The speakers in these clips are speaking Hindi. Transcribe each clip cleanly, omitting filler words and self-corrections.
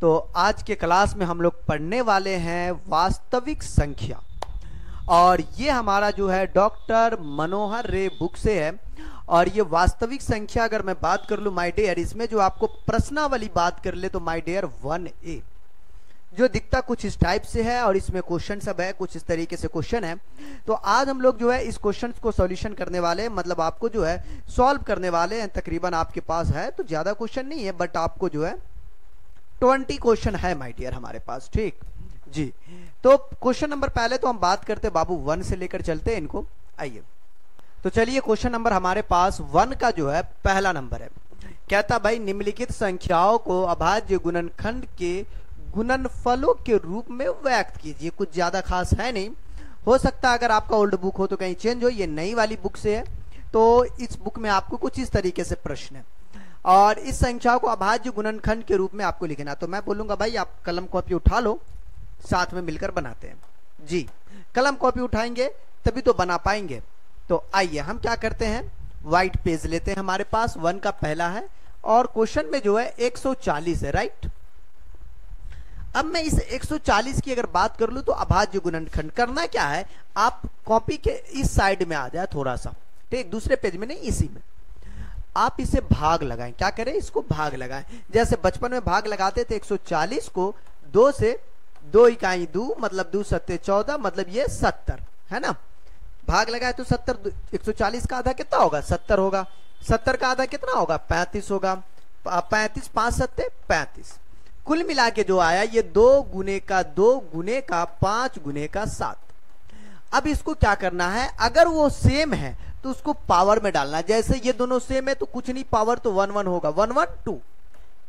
तो आज के क्लास में हम लोग पढ़ने वाले हैं वास्तविक संख्या। और ये हमारा जो है डॉक्टर मनोहर रे बुक से है। और ये वास्तविक संख्या अगर मैं बात कर लूँ माय डियर, इसमें जो आपको प्रश्नावली बात कर ले तो माय डियर 1A जो दिखता कुछ इस टाइप से है और इसमें क्वेश्चन सब है, कुछ इस तरीके से क्वेश्चन है। तो आज हम लोग जो है इस क्वेश्चन को सॉल्यूशन करने वाले हैं, मतलब आपको जो है सॉल्व करने वाले हैं। तकरीबन आपके पास है तो ज्यादा क्वेश्चन नहीं है, बट आपको जो है 20 क्वेश्चन है माय डियर हमारे पास, ठीक जी। तो क्वेश्चन नंबर पहले तो हम बात करते बाबू 1 से लेकर चलते हैं इनको, आइए। तो चलिए क्वेश्चन नंबर हमारे पास 1 का जो है पहला नंबर है। कहता भाई निम्नलिखित संख्याओं को अभाज्य गुणनखंड के गुणनफलों के रूप में व्यक्त कीजिए। कुछ ज्यादा खास है नहीं, हो सकता है अगर आपका ओल्ड बुक हो तो कहीं चेंज हो, ये नई वाली बुक से है तो इस बुक में आपको कुछ इस तरीके से प्रश्न है और इस संख्या को अभाज्य गुणनखंड के रूप में आपको लिखना। तो मैं बोलूंगा भाई आप कलम कॉपी उठा लो, साथ में मिलकर बनाते हैं जी। कलम कॉपी उठाएंगे तभी तो बना पाएंगे। तो आइए हम क्या करते हैं, व्हाइट पेज लेते हैं, हमारे पास 1 का पहला है और क्वेश्चन में जो है 140 है, राइट। अब मैं इस 140 की अगर बात कर लूं तो अभाज्य गुणनखंड करना क्या है, आप कॉपी के इस साइड में आ जाए थोड़ा सा, ठीक, दूसरे पेज में नहीं, इसी में आप इसे भाग लगाएं। क्या करें, इसको भाग लगाएं। जैसे बचपन में भाग लगाते थे 140 को 2 से, 2 इकाई 2 मतलब 2 सत्ते 14 मतलब ये 70 है ना। भाग लगाए तो 70, 140 का आधा कितना होगा 70 होगा, 70 का आधा कितना होगा 35 होगा, 35 5 सत्ते 35। कुल मिला के जो आया ये 2 गुने का 2 गुने का 5 गुने का 7। अब इसको क्या करना है, अगर वो सेम है तो उसको पावर में डालना। जैसे ये दोनों सेम है तो कुछ नहीं, पावर तो 1 1 होगा, 1 1 2,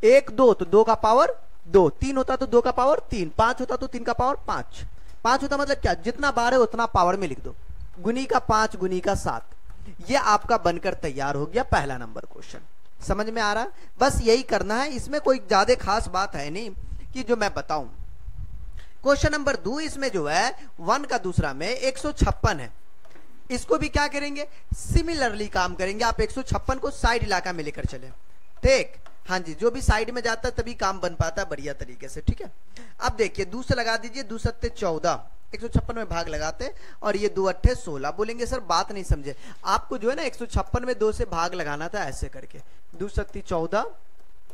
1 2 तो 2 का पावर 2, 3 होता तो 2 का पावर 3, 5 होता तो 3 का पावर 5, 5 होता मतलब क्या, जितना बार है उतना पावर में लिख दो, गुनी का 5 गुनी का 7। ये आपका बनकर तैयार हो गया पहला नंबर क्वेश्चन। समझ में आ रहा है, बस यही करना है, इसमें कोई ज्यादा खास बात है नहीं कि जो मैं बताऊं। क्वेश्चन नंबर 2 इसमें जो है 1 का दूसरा में 156 है। इसको भी क्या करेंगे, सिमिलरली काम करेंगे। आप 156 को साइड इलाका में लेकर चले, ठीक, हाँ जी, जो भी साइड में जाता है तभी काम बन पाता है बढ़िया तरीके से, ठीक है। अब देखिए 2 से लगा दीजिए, 2 सत्ते 14, 156 में भाग लगाते और ये 2 अट्ठे 16। बोलेंगे सर बात नहीं समझे, आपको जो है ना 156 में 2 से भाग लगाना था ऐसे करके, 2 सत्ती 14,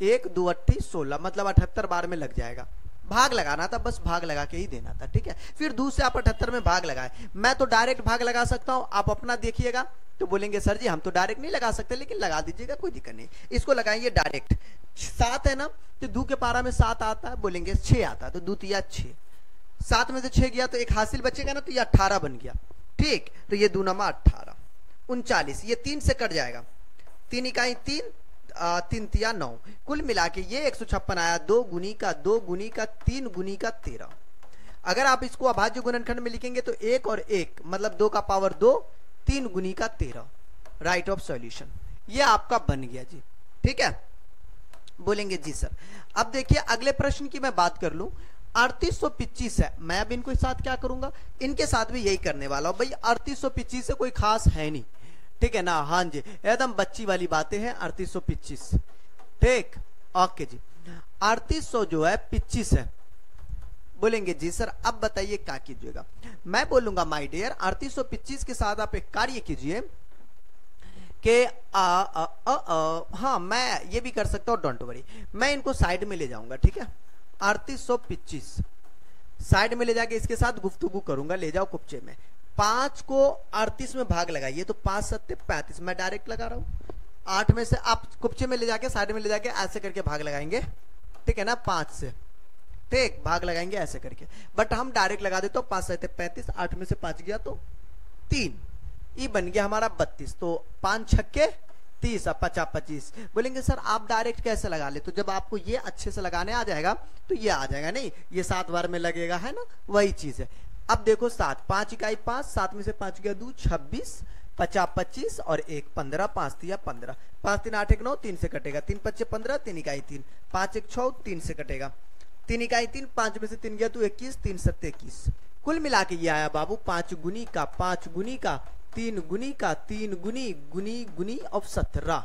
1 2 अट्ठी 16 मतलब 78 बार में लग जाएगा। भाग लगाना था, बस भाग लगा के ही देना था, ठीक है। फिर 2 से आप 78 में भाग लगाए। मैं तो डायरेक्ट भाग लगा सकता हूं, आप अपना देखिएगा। तो बोलेंगे सर जी हम तो डायरेक्ट नहीं लगा सकते, लेकिन लगा दीजिएगा, कोई दिक्कत नहीं। इसको लगाइए डायरेक्ट। 7 है ना, तो 2 के पारा में 7 आता है, बोलेंगे 6 आता है, तो 2 तिया 6, 7 में से 6 गया तो एक हासिल बचेगा ना, तो ये 18 बन गया, ठीक। तो ये 2 नमा 18, 39, ये 3 से कट जाएगा, 3 इकाई 3, 3 तिया 9, कुल मिला के ये 156 आया। 2 गुनी का 2 गुनी का 3 गुनी का 13। अगर आप इसको अभाज्य गुणनखंड में लिखेंगे तो 1 और 1 मतलब 2 का पावर 2, 3 गुनी का 13, राइट ऑफ सॉल्यूशन। ये आपका बन गया जी, ठीक है। बोलेंगे जी सर। अब देखिए अगले प्रश्न की मैं बात कर लूं, 3825 है। मैं अब इनको साथ क्या करूंगा, इनके साथ भी यही करने वाला हूं भाई। 3825 से कोई खास है नहीं, ठीक है ना, हाँ जी, एकदम बच्ची वाली बातें हैं। 3825, ठीक, ओके जी। 3800 जो है 25 है। बोलेंगे जी सर अब बताइए क्या कीजिएगा। मैं बोलूंगा माय डियर 3825 के साथ आप एक कार्य कीजिए कि हाँ मैं ये भी कर सकता हूं, डोंट वरी, मैं इनको साइड में ले जाऊंगा, ठीक है। 3825 साइड में ले जाके इसके साथ गुफ्तगू करूंगा, ले जाओ कुपचे में। 5 को 38 में भाग लगाइए तो 5 सत्ते 35, मैं डायरेक्ट लगा रहा हूं। 8 में से आप कुपचे में ले जाके साइड में ले जाके ऐसे करके भाग लगाएंगे, ठीक है ना, 5 से, ठीक, भाग लगाएंगे ऐसे करके। बट हम डायरेक्ट लगा देते, तो 5 सत्ते 35, 8 में से 5 गया तो 3, ये बन गया हमारा 32। तो 5 छक्के 30, 50 25। बोलेंगे सर आप डायरेक्ट कैसे लगा ले, तो जब आपको ये अच्छे से लगाने आ जाएगा तो ये आ जाएगा, नहीं ये 7 बार में लगेगा, है ना, वही चीज है। अब देखो 7, 5 इकाई 5, 7 में से 5 गया 2 26, 50 25 और 1 15, 5 तिया 15, 5 3 8 1 9, 3 से कटेगा, 3 5 15, 3 इकाई 3, 5 1 6, 3 से कटेगा, 3 इकाई 3, 5 में से 3 गया तो 21, 3 सत्ते 21। कुल मिला के ये आया बाबू 5 गुनी का 5 गुनी का 3 गुनी का 3 गुनी गुनी गुनी ऑफ 17।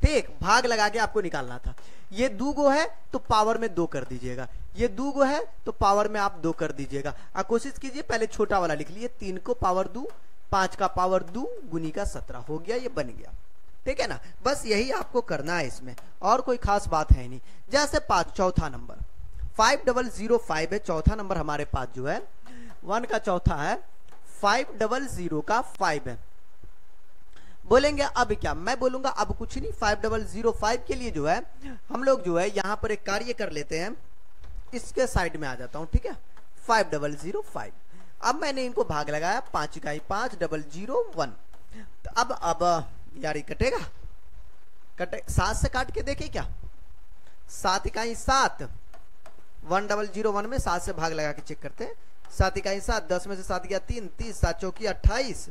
ठीक, भाग लगा के आपको निकालना था। ये 2 गो है तो पावर में 2 कर दीजिएगा, ये 2 गो है तो पावर में आप 2 कर दीजिएगा। आप कोशिश कीजिए पहले छोटा वाला लिख लिए, 3 को पावर 2, 5 का पावर 2 गुनी का 17 हो गया, ये बन गया। ठीक है ना, बस यही आपको करना है इसमें, और कोई खास बात है नहीं। जैसे 5 चौथा नंबर 5005 है, चौथा नंबर हमारे पास जो है 1 का चौथा है, 500 का 5 है। बोलेंगे अब क्या, मैं बोलूंगा अब कुछ नहीं, 5005 के लिए जो है हम लोग जो है यहां पर एक कार्य कर लेते हैं, इसके साइड में आ जाता हूं। ठीक है, 5005। अब मैंने इनको भाग लगाया, 5 इकाई 5, 001। तो अब यार ये कटेगा, कटे 7 से काट के देखे क्या, 7 इकाई 7, 1001 में 7 से भाग लगा के चेक करते हैं। 7 इकाई 7, 10 में से 7 गया 3, 30, 7 चौकी 28,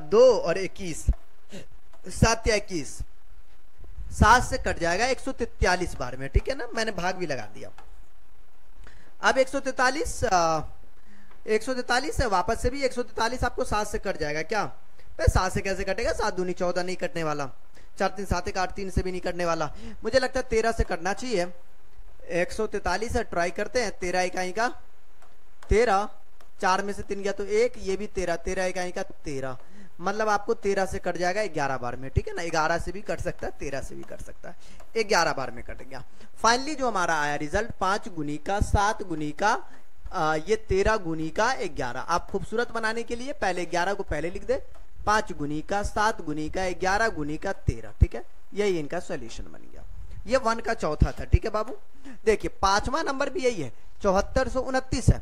2 और 21, 7 या 21, 7 से कट जाएगा 143 बार में। ठीक है ना, मैंने भाग भी लगा दिया। अब 143 है, वापस से भी 143 आपको 7 से कट जाएगा क्या, 7 से कैसे कटेगा, 7 दूनी 14 नहीं कटने वाला, 4 3 7 1 8 3 से भी नहीं कटने वाला, मुझे लगता है 13 से कटना चाहिए। 143 है, ट्राई करते हैं। 13 इकाई का 13, 4 में से 3 गया तो 1, ये भी 13, 13 इकाई का 13, मतलब आपको 13 से कट जाएगा 11 बार में। ठीक है ना, 11 से भी कट सकता है, 13 से भी कट सकता है, 11 बार में कट गया। फाइनली जो हमारा आया रिजल्ट 5 गुनी का 7 गुनी का ये 13 गुनी का 11। आप खूबसूरत बनाने के लिए पहले 11 को पहले लिख दे, 5 गुनी का 7 गुनी का 11 गुनी का 13। ठीक है, यही इनका सॉल्यूशन बन गया। ये 1 का चौथा था। ठीक है बाबू, देखिए 5वां नंबर भी यही है, 7429 है,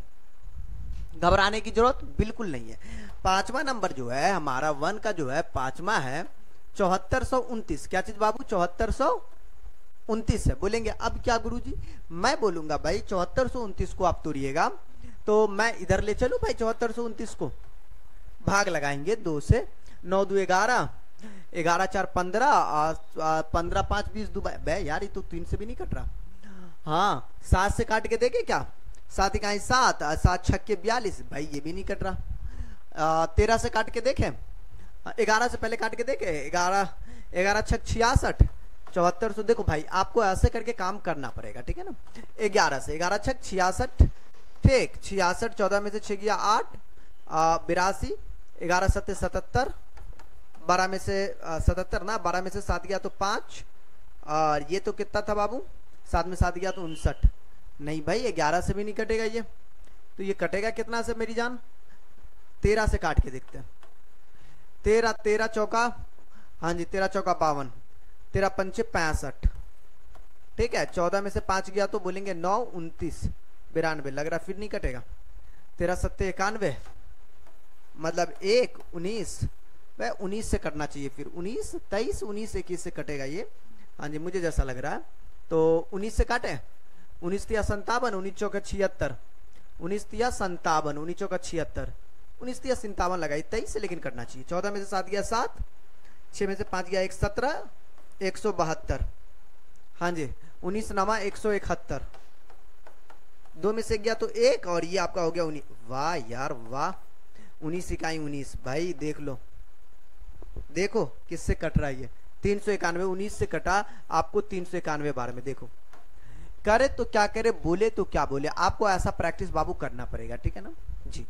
घबराने की जरूरत बिल्कुल नहीं है। 5वां नंबर जो है हमारा 1 का जो है 5वां है 7429। क्या चीज बाबू, 7429 है। बोलेंगे अब क्या गुरुजी, मैं बोलूंगा भाई 7429 को आप तोड़िएगा तो मैं इधर ले चलूं भाई, 7429 को भाग लगाएंगे 2 से, 9 2 11, 11 4 15, 15 5 20 2 बे यार, ये तो 3 से भी नहीं कट रहा। हाँ, 7 से काट के देखे क्या, 7 इकाई 7, 7 छक्के 42, भाई ये भी नहीं कट रहा। 13 से काट के देखे, 11 से पहले काट के देखे, 11 छक 66, 7400। देखो भाई आपको ऐसे करके काम करना पड़ेगा। ठीक है ना, 11 से 11 छक 66, ठीक 66, 14 में से 6 गया 8, 82, 11 7 77, 12 में से 77 ना, 12 में से 7 गया तो 5, और ये तो कितना था बाबू, 7 में 7 गया तो 59। नहीं भाई 11 से भी नहीं कटेगा ये, तो ये कटेगा कितना से मेरी जान, 13 से काट के देखते हैं। 13 चौका, हाँ जी 13 चौका 52, 13 पंचे 65। ठीक है, 14 में से 5 गया तो बोलेंगे 9 29 92, लग रहा फिर नहीं कटेगा। 13 7 91, मतलब 1 19, वह 19 से कटना चाहिए, फिर 19 23 19 21 से कटेगा ये। हाँ जी मुझे जैसा लग रहा है, तो 19 से काटे, 19 तिया 57, 19 चौका 76, 19 तिया 57, 19 चौका 76, 19 तिया 57 लगाई, 23 से लेकिन करना चाहिए। 14 में से 7 गया 7, 6 में से 5 गया 1 17, 172, हाँ जी 19 नमा 171, 2 में से गया तो 1, और ये आपका हो गया 19। वाह यार वाह, 19 इकाई 19, भाई देख लो, देखो किससे कट रहा है ये, 391, 19 से कटा आपको 391 बार में। देखो करे तो क्या करे, बोले तो क्या बोले, आपको ऐसा प्रैक्टिस बाबू करना पड़ेगा। ठीक है ना जी,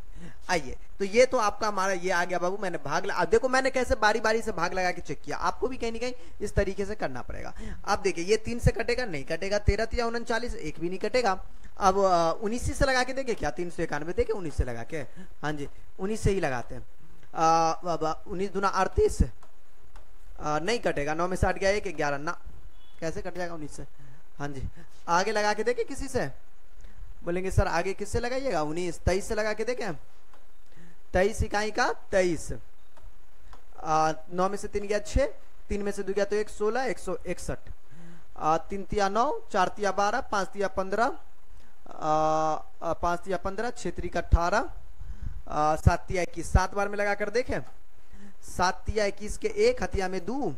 आइए तो ये तो आपका हमारा ये आ गया बाबू, मैंने भाग अब देखो मैंने कैसे बारी बारी से भाग लगा के चेक किया, आपको भी कहीं ना कहीं इस तरीके से करना पड़ेगा। अब देखिए ये 3 से कटेगा, नहीं कटेगा, 13 तिया 39, एक भी नहीं कटेगा। अब 19 से लगा के देंगे क्या, 391 देखे 19 से लगा के, हाँ जी 19 से ही लगाते हैं। 19 दूना 38, नहीं कटेगा, 9 में से 8 गया 1 11 ना, कैसे कट जाएगा 19 से। हाँ जी आगे लगा के देखे किसी से, बोलेंगे सर आगे किससे लगाइएगा, 19 23 से लगा के देखें, 23 इकाई का 23, 9 में से 3 गया 6, 3 में से 2 गया तो 1 16, 161, 3 तिया 9, 4 तिया 12, 5 तिया 15, 5 तिया 15, 6 3 का 18, 7 तिया 21, 7 बार में लगा कर देखें, 7 तिया 21 के 1 हथिया में 2,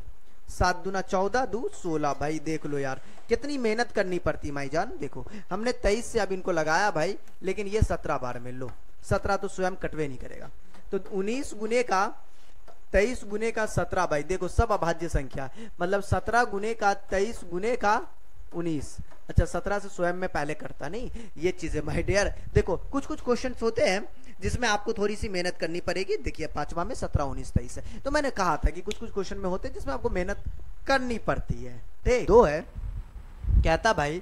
7 दूना 14, 2 16। भाई देख लो यार कितनी मेहनत करनी पड़ती माई जान। देखो हमने 23 से अब इनको लगाया भाई, लेकिन ये 17 बार में लो, 17 तो स्वयं कटवे नहीं करेगा। तो 19 गुने का 23 गुने का 17 भाई, देखो सब अभाज्य संख्या, मतलब 17 गुने का 23 गुने का 19। अच्छा 17 से स्वयं में पहले करता नहीं, ये चीजें माय डियर। देखो कुछ कुछ क्वेश्चंस होते हैं जिसमें आपको थोड़ी सी मेहनत करनी पड़ेगी। देखिए पांचवा में 17 19 23 है, तो मैंने कहा था कि कुछ कुछ क्वेश्चन में होते हैं जिसमें आपको मेहनत करनी पड़ती है। ठीक, दो है, कहता भाई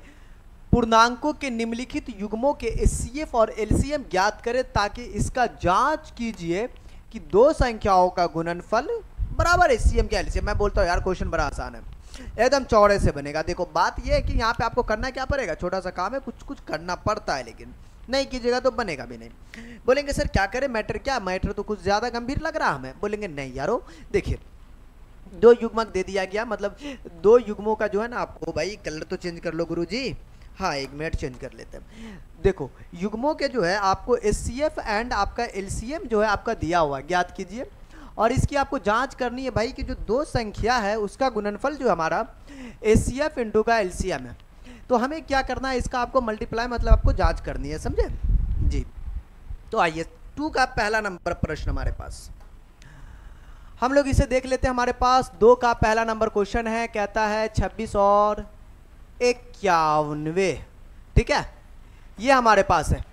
पूर्णांकों के निम्नलिखित युग्मों के एचसीएफ और एलसीएम ज्ञात करें ताकि इसका जांच कीजिए कि दो संख्याओं का गुणनफल बराबर एचसीएम के एलसीएम। मैं बोलता हूँ यार क्वेश्चन बड़ा आसान है, एकदम चौड़े से बनेगा। देखो बात यह है कि यहाँ पे आपको करना क्या पड़ेगा, छोटा सा काम है, कुछ कुछ करना पड़ता है, लेकिन नहीं कीजिएगा तो बनेगा भी नहीं। बोलेंगे सर क्या करें, मैटर क्या, मैटर तो कुछ ज्यादा गंभीर लग रहा हमें। बोलेंगे नहीं यारो, देखिए दो युग्मक दे दिया गया, मतलब दो युग्मों का जो है ना, आपको भाई कलर तो चेंज कर लो गुरुजी, हाँ 1 मिनट चेंज कर लेते हैं। देखो युग्मों के जो है आपको एचसीएफ एंड आपका एलसीएम जो है आपका दिया हुआ, ज्ञात कीजिए। और इसकी आपको जांच करनी है भाई कि जो दो संख्या है उसका गुणनफल जो हमारा एचसीएफ इंटू का एलसीएम है। तो हमें क्या करना है, इसका आपको मल्टीप्लाई, मतलब आपको जांच करनी है, समझे जी। तो आइए 2 का पहला नंबर प्रश्न हमारे पास, हम लोग इसे देख लेते हैं। हमारे पास 2 का पहला नंबर क्वेश्चन है, कहता है 26 और 91, ठीक है, ये हमारे पास है।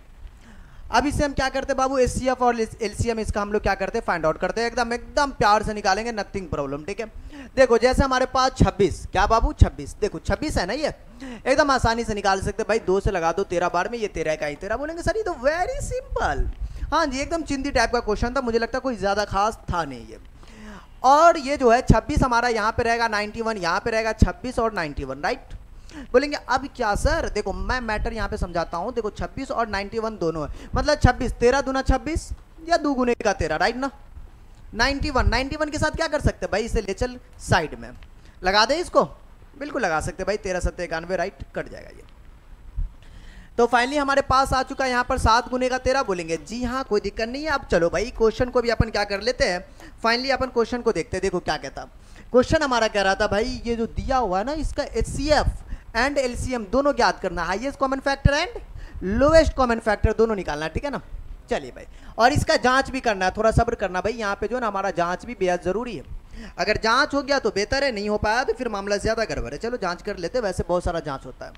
अब इसे हम क्या करते हैं बाबू, एचसीएफ और एलसीएम इसका हम लोग क्या करते हैं, फाइंड आउट करते हैं, एकदम एकदम प्यार से निकालेंगे, नथिंग प्रॉब्लम, ठीक है। देखो जैसे हमारे पास 26, क्या बाबू 26, देखो 26 है ना, ये एकदम आसानी से निकाल सकते हैं भाई, 2 से लगा दो 13 बार में, ये 13 का ही 13। बोलेंगे सर ये तो वेरी सिंपल, हाँ जी एकदम चिंदी टाइप का क्वेश्चन था, मुझे लगता कोई ज्यादा खास था नहीं ये। और ये जो है 26 हमारा यहाँ पे रहेगा, 91 यहाँ पे रहेगा, 26 और 91, राइट। बोलेंगे अब क्या सर, देखो मैं मैटर यहाँ पे समझाता हूँ। देखो 26 और 91 दोनों है, मतलब 26 13 दूना 26 या 2 गुने का 13, राइट ना। 91 के साथ क्या कर सकते हैं भाई, इसे ले चल साइड में लगा दे, इसको बिल्कुल लगा सकते हैं भाई, 13 7 91, राइट, कट जाएगा ये। तो फाइनली हमारे पास आ चुका है यहाँ पर 7 गुने का 13। बोलेंगे जी हाँ कोई दिक्कत नहीं है। अब चलो भाई क्वेश्चन को भी अपन क्या कर लेते हैं, फाइनली अपन क्वेश्चन को देखते हैं। देखो क्या कहता, क्वेश्चन हमारा कह रहा था भाई ये जो दिया हुआ है ना, इसका एचसीएफ एंड एलसीएम दोनों ज्ञात करना, highest common factor and lowest common factor दोनों निकालना, ठीक है ना। चलिए भाई, और इसका जांच भी करना है, थोड़ा सब्र करना भाई, यहाँ पे जो है ना हमारा जांच भी बेहद जरूरी है। अगर जांच हो गया तो बेहतर है, नहीं हो पाया तो फिर मामला ज्यादा गड़बड़ है। चलो जांच कर लेते, वैसे बहुत सारा जांच होता है।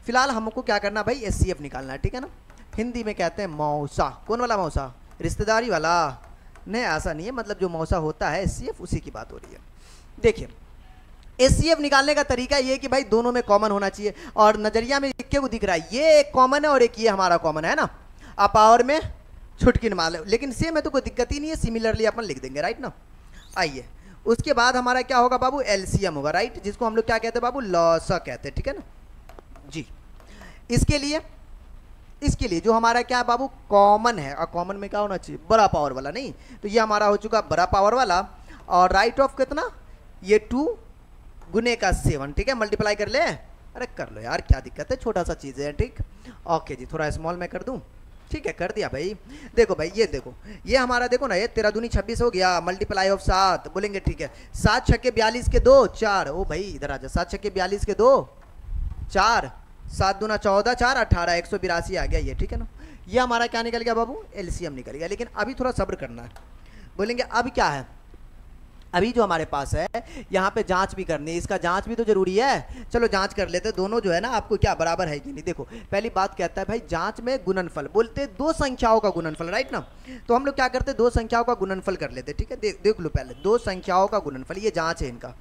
फिलहाल हमको क्या करना भाई, एचसीएफ निकालना है, ठीक है ना। हिंदी में कहते हैं मौसा, कौन वाला मौसा, रिश्तेदारी वाला नहीं, ऐसा नहीं है, मतलब जो मौसा होता है एचसीएफ उसी की बात हो रही है। देखिए एचसीएफ निकालने का तरीका ये है कि भाई दोनों में कॉमन होना चाहिए, और नजरिया में एक को दिख रहा है, ये एक कॉमन है और एक ये हमारा कॉमन है ना। आप पावर में छुटकी मार लो, लेकिन सेम है तो कोई दिक्कत ही नहीं है, सिमिलरली अपन लिख देंगे, राइट ना। आइए उसके बाद हमारा क्या होगा बाबू, एलसीएम होगा, राइट, जिसको हम लोग क्या कहते हैं बाबू, लॉसा कहते हैं, ठीक है ना जी। इसके लिए जो हमारा क्या है बाबू, कॉमन है, और कॉमन में क्या होना चाहिए, बड़ा पावर वाला, नहीं तो ये हमारा हो चुका बड़ा पावर वाला। और राइट ऑफ कितना, ये 2 गुने का 7, ठीक है, मल्टीप्लाई कर ले, अरे कर लो यार क्या दिक्कत है, छोटा सा चीज़ है, ठीक। ओके जी, थोड़ा स्मॉल में कर दूं, ठीक है कर दिया भाई। देखो भाई ये देखो, ये हमारा देखो ना, ये 13 दूनी 26 हो गया, मल्टीप्लाई ऑफ 7। बोलेंगे ठीक है, 7 छक्के 42 के 2 4, ओ भाई इधर आ जा, 7 छक्के 42 के 2 4, 7 दूना 14 4 18, 182 आ गया ये, ठीक है ना। ये हमारा क्या निकल गया बाबू, एलसीएम निकल गया। लेकिन अभी थोड़ा सब्र करना है। बोलेंगे अब क्या है, अभी जो हमारे पास है यहाँ पे जांच भी करनी है, इसका जांच भी तो जरूरी है। चलो जांच कर लेते, दोनों जो है ना आपको क्या बराबर है कि नहीं। देखो पहली बात कहता है भाई जांच में गुणनफल, बोलते दो संख्याओं का गुणनफल, राइट ना। तो हम लोग क्या करते, दो संख्याओं का गुणनफल कर लेते, ठीक है। देख लो पहले, दो संख्याओं का गुणनफल, ये जांच है इनका,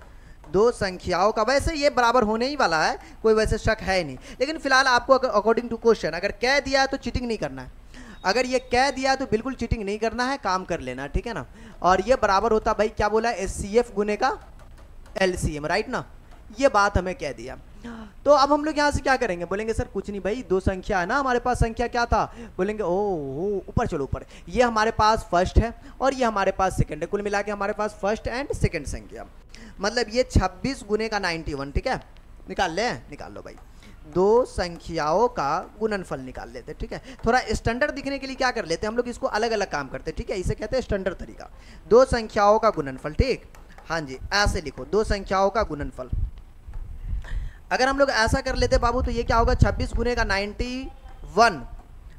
दो संख्याओं का। वैसे ये बराबर होने ही वाला है, कोई वैसे शक है नहीं, लेकिन फिलहाल आपको अकॉर्डिंग टू क्वेश्चन अगर कह दिया तो चीटिंग नहीं करना है, अगर ये कह दिया तो बिल्कुल चीटिंग नहीं करना है, काम कर लेना, ठीक है ना। और ये बराबर होता भाई क्या बोला, एचसीएफ गुने का एलसीएम, राइट ना, ये बात हमें कह दिया। तो अब हम लोग यहाँ से क्या करेंगे, बोलेंगे सर कुछ नहीं भाई, दो संख्या है ना हमारे पास, संख्या क्या था, बोलेंगे ओ ऊपर चलो ऊपर, ये हमारे पास फर्स्ट है और ये हमारे पास सेकंड है, कुल मिला के हमारे पास फर्स्ट एंड सेकंड संख्या, मतलब ये 26 गुने का 91, ठीक है। निकाल लो भाई, दो संख्याओं का गुणनफल निकाल लेते, ठीक है। थोड़ा स्टैंडर्ड दिखने के लिए क्या कर लेते हैं हम लोग, इसको अलग अलग काम करते हैं, ठीक है। इसे कहते हैं स्टैंडर्ड तरीका, दो संख्याओं का गुणनफल, ठीक, हाँ जी ऐसे लिखो, दो संख्याओं का गुणनफल। अगर हम लोग ऐसा कर लेते बाबू तो ये क्या होगा, 26 गुने का 91,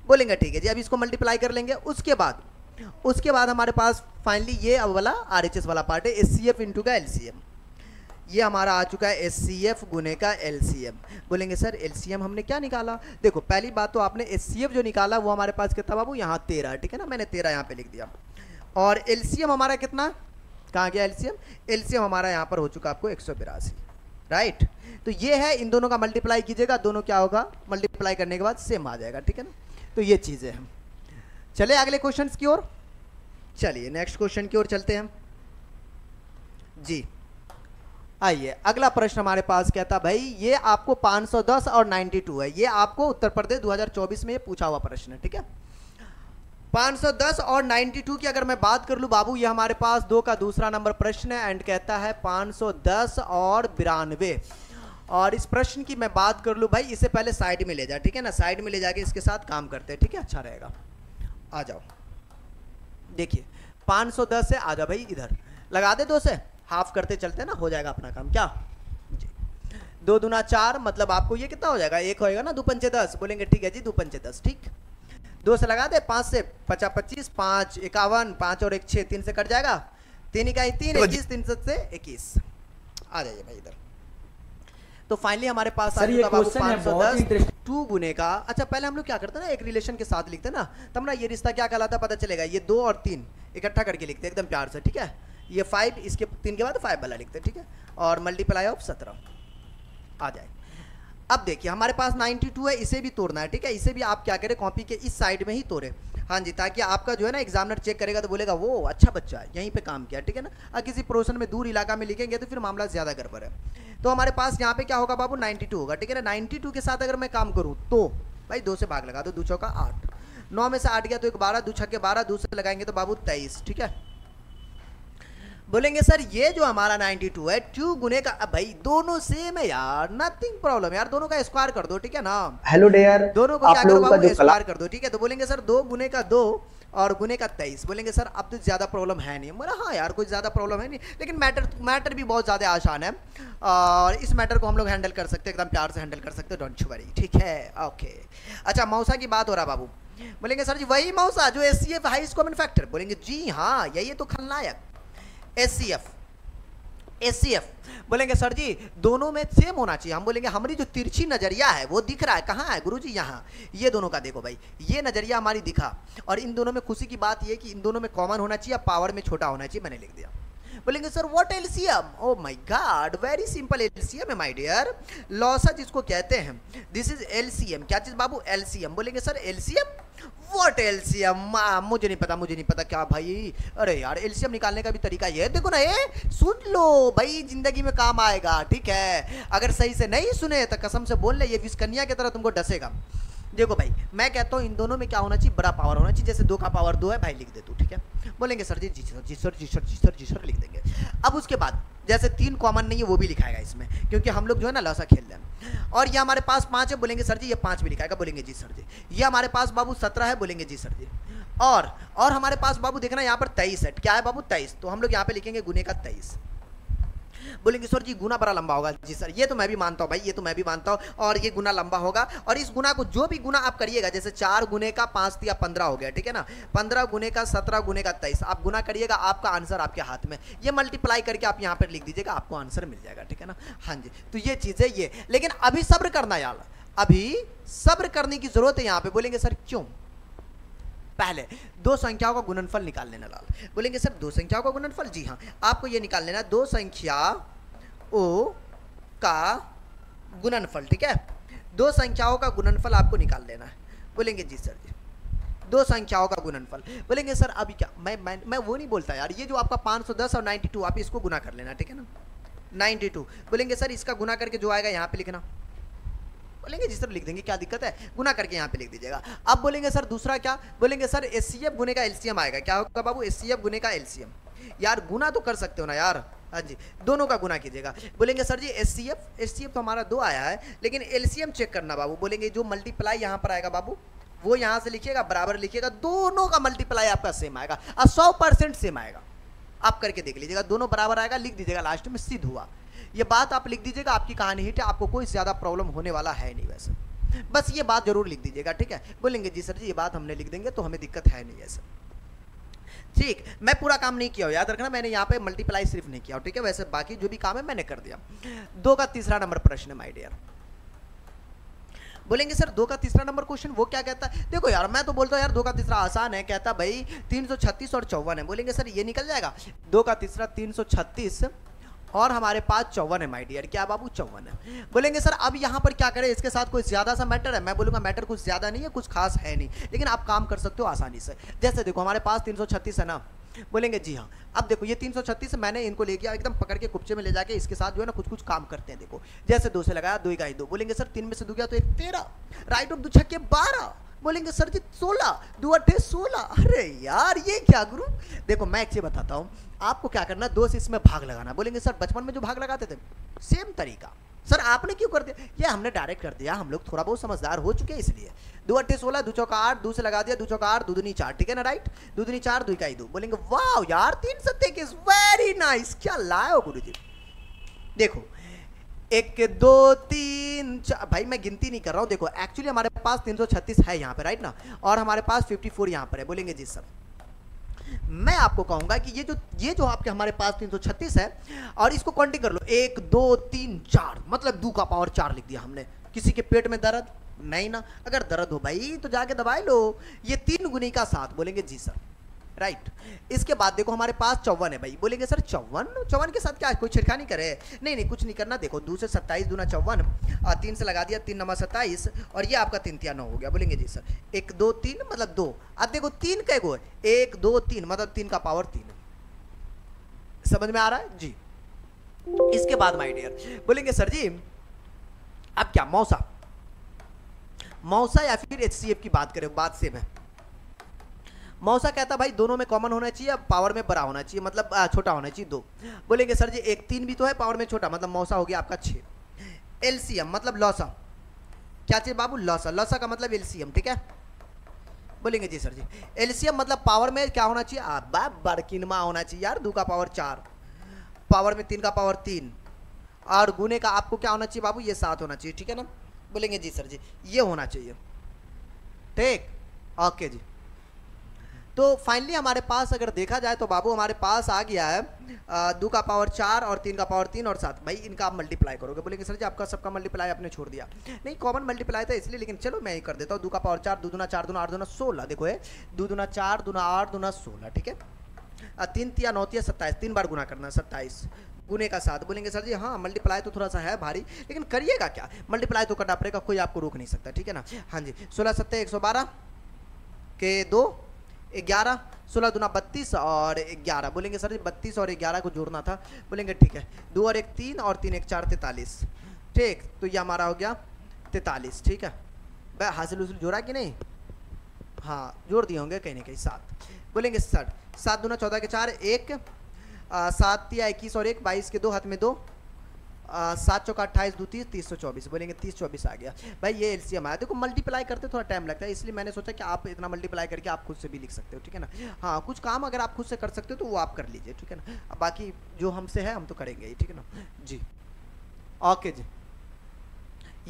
बोलेंगे ठीक है जी। अब इसको मल्टीप्लाई कर लेंगे, उसके बाद उसके बाद हमारे पास फाइनली ये अब वाला RHS वाला पार्ट है, HCF इंटू का LCM। ये हमारा आ चुका है HCF गुने का LCM। बोलेंगे सर LCM हमने क्या निकाला? देखो पहली बात तो आपने HCF जो निकाला वो हमारे पास कितना बाबू, यहाँ 13, ठीक है ना, मैंने 13 यहाँ पे लिख दिया। और LCM हमारा कितना, कहाँ गया LCM? LCM हमारा यहाँ पर हो चुका आपको 182, राइट। तो ये है, इन दोनों का मल्टीप्लाई कीजिएगा, दोनों क्या होगा, मल्टीप्लाई करने के बाद सेम आ जाएगा, ठीक है ना। तो ये चीज़ें हैं। चले अगले क्वेश्चन की ओर, चलिए नेक्स्ट क्वेश्चन की ओर चलते हैं जी। आइए अगला प्रश्न हमारे पास कहता भाई, ये आपको 510 और 92 है, ये आपको उत्तर प्रदेश 2024 में ये पूछा हुआ प्रश्न है, ठीक है। 510 और 92 की अगर मैं बात कर लूं बाबू, ये हमारे पास 2 का दूसरा नंबर प्रश्न है एंड कहता है 510 और 92। और इस प्रश्न की मैं बात कर लूं भाई, इसे पहले साइड में ले जा, ठीक है ना, साइड में ले जाके इसके साथ काम करते हैं, ठीक है, अच्छा रहेगा। आ जाओ, देखिए 510 से आ जाओ भाई, इधर लगा दे, 2 से हाफ करते चलते ना, हो जाएगा अपना काम, क्या जी। 2 दूना 4, मतलब आपको ये कितना हो जाएगा, 1 होएगा ना, 2 पंचे 10, बोलेंगे ठीक है जी, 2 पंचे 10, ठीक। 2 से लगा दे, 5 से 50 25, 5 51, 5 और 1 6, 3 से कट जाएगा, 3 इकाई 3, 21, 3 से 21। आ जाइए भाई इधर। तो फाइनली हमारे पास आ चुका बाबू 510 2 गुने का। अच्छा पहले हम लोग क्या करते हैं ना, एक रिलेशन के साथ लिखते हैं ना, तब ना ये रिश्ता क्या कहलाता है पता चलेगा। ये 2 और 3 इकट्ठा करके लिखते हैं एकदम प्यार से, ठीक है। ये 5, इसके 3 के बाद 5 वाला लिखते हैं, ठीक है। और मल्टीप्लाई ऑफ 17 आ जाए। अब देखिए हमारे पास 92 है, इसे भी तोड़ना है, ठीक है। इसे भी आप क्या करें, कॉपी के इस साइड में ही तोड़े, हाँ जी, ताकि आपका जो है ना एग्जामिनर चेक करेगा तो बोलेगा वो अच्छा बच्चा है, यहीं पे काम किया, ठीक है ना। अगर किसी पोर्शन में दूर इलाका में लिखेंगे तो फिर मामला ज़्यादा गड़बड़ है। तो हमारे पास यहाँ पे क्या होगा बाबू, 92 होगा, ठीक है ना। 92 के साथ अगर मैं काम करूँ तो भाई 2 से भाग लगा दो, 2 चौका 8, 9 में से 8 गया तो 1 12, 2 छक्के 12, 2 से लगाएंगे तो बाबू 23, ठीक है। बोलेंगे सर ये जो हमारा 92 है 2 गुने का, अब भाई दोनों सेम है यार, नथिंग प्रॉब्लम यार, दोनों का स्क्वायर कर दो, ठीक है ना। हेलो डियर, दोनों को क्या करो बाबू, स्क्वायर कर दो, ठीक है। तो बोलेंगे सर 2 गुने का 2 और गुने का 23। बोलेंगे सर अब तो ज़्यादा प्रॉब्लम है नहीं, बोला हाँ यार कोई ज़्यादा प्रॉब्लम है नहीं, लेकिन मैटर भी बहुत ज़्यादा आसान है और इस मैटर को हम लोग हैंडल कर सकते हैं, एकदम प्यार से हैंडल कर सकते हैं, डोंट यू वरी, ठीक है, ओके। अच्छा मौसा की बात हो रहा बाबू, बोलेंगे सर जी वही मौसा जो HCF हाईएस्ट कॉमन फैक्टर, बोलेंगे जी हाँ यही तो खलनायक HCF। बोलेंगे सर जी दोनों में सेम होना चाहिए, हम बोलेंगे हमारी जो तिरछी नजरिया है वो दिख रहा है, कहाँ है गुरुजी, यहाँ, ये दोनों का देखो भाई, ये नजरिया हमारी दिखा, और इन दोनों में खुशी की बात ये कि इन दोनों में कॉमन होना चाहिए, पावर में छोटा होना चाहिए, मैंने लिख दिया। बोलेंगे sir what LCM, oh my God very simple LCM है माय डियर, लॉसा जिसको कहते हैं, दिस इज LCM। क्या चीज बाबू, LCM। बोलेंगे सर LCM व्हाट LCM, मुझे नहीं पता क्या भाई, अरे यार LCM निकालने का भी तरीका ये है, देखो ना ये सुन लो भाई, जिंदगी में काम आएगा, ठीक है। अगर सही से नहीं सुने तो कसम से बोल ले, ये विस्कन्या की तरह तुमको डसेगा। देखो भाई मैं कहता हूँ इन दोनों में क्या होना चाहिए, बड़ा पावर होना चाहिए, जैसे 2 का पावर 2 है भाई, लिख दे तू, ठीक है। बोलेंगे सर जी जी सर जी सर जी सर जी सर जी सर लिख देंगे। अब उसके बाद जैसे 3 कॉमन नहीं है वो भी लिखाएगा इसमें, क्योंकि हम लोग जो है ना लॉसा खेल रहे हैं। और ये हमारे पास 5 है, बोलेंगे सर जी ये 5 भी लिखाएगा, बोलेंगे जी सर जी। ये हमारे पास बाबू 17 है, बोलेंगे जी सर जी। और हमारे पास बाबू देखना यहाँ पर 23 है, क्या है बाबू 23, तो हम लोग यहाँ पे लिखेंगे गुने का 23। बोलेंगे सर जी गुना बड़ा लंबा होगा, जी सर ये तो मैं भी मानता हूँ भाई, ये तो मैं भी मानता हूँ, और ये गुना लंबा होगा, और इस गुना को जो भी गुना आप करिएगा, जैसे 4 गुने का 5 या 15 हो गया, ठीक है ना, 15 गुने का 17 गुने का 23, आप गुना करिएगा, आपका आंसर आपके हाथ में, ये मल्टीप्लाई करके आप यहाँ पर लिख दीजिएगा, आपको आंसर मिल जाएगा, ठीक है ना। हाँ जी, तो ये चीज़ है ये, लेकिन अभी सब्र करना यार, अभी सब्र करने की जरूरत है यहाँ पे। बोलेंगे सर क्यों, पहले 2 संख्याओं का गुणनफल निकाल लेना लाल। बोलेंगे सर 2 संख्याओं का गुणनफल, जी हाँ आपको ये निकाल लेना, 2 संख्याओं का गुणनफल, ठीक है। 2 संख्याओं का गुणनफल आपको निकाल लेना है। बोलेंगे जी सर जी 2 संख्याओं का गुणनफल। बोलेंगे सर अभी क्या, मैं वो नहीं बोलता यार, ये जो आपका 510 और 92 आप इसको गुना कर लेना, ठीक है ना, 92। बोलेंगे सर इसका गुना करके जो आएगा यहाँ पे लिखना, बोलेंगे जी सर लिख देंगे, क्या दिक्कत है, गुना करके यहाँ पे लिख दीजिएगा। अब बोलेंगे सर दूसरा क्या, बोलेंगे सर HCF गुने का LCM आएगा, क्या होगा बाबू HCF गुने का LCM। यार गुना तो कर सकते हो ना यार, हाँ जी दोनों का गुना कीजिएगा। बोलेंगे सर जी HCF तो हमारा 2 आया है, लेकिन LCM चेक करना बाबू। बोलेंगे जो मल्टीप्लाई यहाँ पर आएगा बाबू वो यहाँ से लिखिएगा, बराबर लिखिएगा, दोनों का मल्टीप्लाई आपका सेम आएगा और 100% सेम आएगा। आप करके देख लीजिएगा, दोनों बराबर आएगा, लिख दीजिएगा लास्ट में, सिद्ध हुआ। ये बात आप लिख दीजिएगा, आपकी कहानी हिट है, आपको कोई ज़्यादा प्रॉब्लम होने वाला है नहीं वैसे, बस ये बात जरूर लिख दीजिएगा, ठीक है। बोलेंगे जी सर जी ये बात हमने लिख देंगे तो हमें दिक्कत है नहीं ऐसा। ठीक, मैं पूरा काम नहीं किया, याद रखना मैंने यहाँ पे मल्टीप्लाई सिर्फ नहीं किया, ठीक है, वैसे बाकी जो भी काम है मैंने कर दिया। 2 का तीसरा नंबर प्रश्न है माय डियर। बोलेंगे सर 2 का तीसरा नंबर क्वेश्चन वो क्या कहता है? देखो यार मैं तो बोलता हूँ यार 2 का तीसरा आसान है, कहता भाई 336 और 54 है। बोलेंगे सर ये निकल जाएगा। 2 का तीसरा 336 और हमारे पास 54 है माय डियर। क्या बाबू 54 है। बोलेंगे सर अब यहाँ पर क्या करें, इसके साथ कोई ज्यादा सा मैटर है? मैं बोलूंगा मैटर कुछ ज्यादा नहीं है, कुछ खास है नहीं, लेकिन आप काम कर सकते हो आसानी से। जैसे देखो हमारे पास 336 है ना, बोलेंगे जी हाँ। अब देखो ये 336 मैंने इनको ले गया एकदम पकड़ के कुप्चे में ले जाके, इसके साथ जो है ना कुछ कुछ काम करते हैं। देखो जैसे 2 से लगाया 2 का ही 2, बोलेंगे सर 3 में से 2 गया तो 1 13, राइट ऑफ 2 छक्के 12, बोलेंगे सर जी 16, 2 8 16। अरे यार ये क्या गुरु। देखो मैं एक चीज बताता हूँ आपको, क्या करना 2 से इसमें भाग लगाना। बोलेंगे सर बचपन में जो भाग लगाते थे सेम तरीका। सर आपने क्यों कर दिया? ये हमने डायरेक्ट कर दिया, हम लोग थोड़ा बहुत समझदार हो चुके हैं इसलिए। 2 8 16, 2 चौका 8, 2 से लगा दिया 2 चौका 8, 2 दूनी 4, ठीक है ना, राइट। 2 दूनी 4, 2 का ही 2। बोलेंगे वाह यार 3 सत्ते किस, वेरी नाइस, क्या लाए हो गुरुजी। देखो 1 2 3 4, भाई मैं गिनती नहीं कर रहा हूं। देखो एक्चुअली हमारे पास 336 है यहाँ पे, राइट ना, और हमारे पास 54 यहाँ पर है। बोलेंगे जी सर मैं आपको कहूंगा कि ये जो आपके हमारे पास 336 है और इसको काउंटिंग कर लो 1 2 3 4, मतलब 2 का पावर 4 लिख दिया हमने। किसी के पेट में दर्द नहीं ना? अगर दर्द हो भाई तो जाके दवाई लो। ये 3 गुनी का 7। बोलेंगे जी सर, राइट। इसके बाद देखो हमारे पास 54 है भाई। बोलेंगे सर 54 के साथ क्या कोई छिड़खानी करे? नहीं नहीं कुछ नहीं करना। देखो 2 से 27 दूना 54, 3 से लगा दिया 3 नंबर 27, और ये आपका 3 3 9 हो गया। बोलेंगे जी सर 1 2 3 मतलब 2। अब देखो 3 का गो 1 2 3 मतलब 3 का पावर 3। समझ में आ रहा है जी। इसके बाद माय डियर बोलेंगे सर जी अब क्या मौसा या फिर HCF की बात करें, बात सेम है। मौसा कहता भाई दोनों में कॉमन होना चाहिए, पावर में बड़ा होना चाहिए, मतलब छोटा होना चाहिए 2। बोलेंगे सर जी 1 3 भी तो है पावर में छोटा, मतलब मौसा हो गया आपका 6। LCM मतलब लौसा, क्या चाहिए बाबू? लौसा। लौसा का मतलब LCM, ठीक है। बोलेंगे जी सर जी LCM मतलब पावर में क्या होना चाहिए? बड़किनमा होना चाहिए यार। 2 का पावर 4, पावर में 3 का पावर 3, और गुने का आपको क्या होना चाहिए बाबू? ये 7 होना चाहिए, ठीक है ना। बोलेंगे जी सर जी ये होना चाहिए, ठीक, ओके जी। तो फाइनली हमारे पास अगर देखा जाए तो बाबू हमारे पास आ गया है 2 का पावर 4 और 3 का पावर 3 और 7। भाई इनका आप मल्टीप्लाई करोगे। बोलेंगे सर जी आपका सबका मल्टीप्लाई आपने छोड़ दिया। नहीं कॉमन मल्टीप्लाई था इसलिए, लेकिन चलो मैं ही कर देता हूँ। 2 का पावर 4, 2 दूना 4 दूना 8 दूना 16। देखो है 2 दूना 4 दूना 8 दूना 16, ठीक है। 3 3 9 27, 3 बार गुना करना 27, गुने का 7। बोलेंगे सर जी हाँ मल्टीप्लाई तो थोड़ा सा है भारी, लेकिन करिएगा क्या, मल्टीप्लाई तो करना पड़ेगा, कोई आपको रोक नहीं सकता, ठीक है ना। हाँ जी 16 7 112 के 2 11, 16 दूना 32 और 11। बोलेंगे सर जी 32 और 11 को जोड़ना था। बोलेंगे ठीक है 2 और 1 3 और 3 1 4 43, ठीक। तो ये हमारा हो गया 43, ठीक है। भाई हासिल उसिल जोड़ा कि नहीं? हाँ जोड़ दिए होंगे कहीं ना कहीं 7। बोलेंगे 60, 7 दूना 14 के 4 1, 7 या 21 और 1 22 के 2 हाथ में 2, 7 चौका 28 2 30 30 24। बोलेंगे 30 24 आ गया। भाई ये LCM आया। देखो मल्टीप्लाई करते थोड़ा टाइम लगता है, इसलिए मैंने सोचा कि आप इतना मल्टीप्लाई करके आप खुद से भी लिख सकते हो, ठीक है ना। हाँ कुछ काम अगर आप खुद से कर सकते हो तो वो आप कर लीजिए, ठीक है ना। अब बाकी जो हमसे है हम तो करेंगे ही, ठीक है ना जी। ओके जी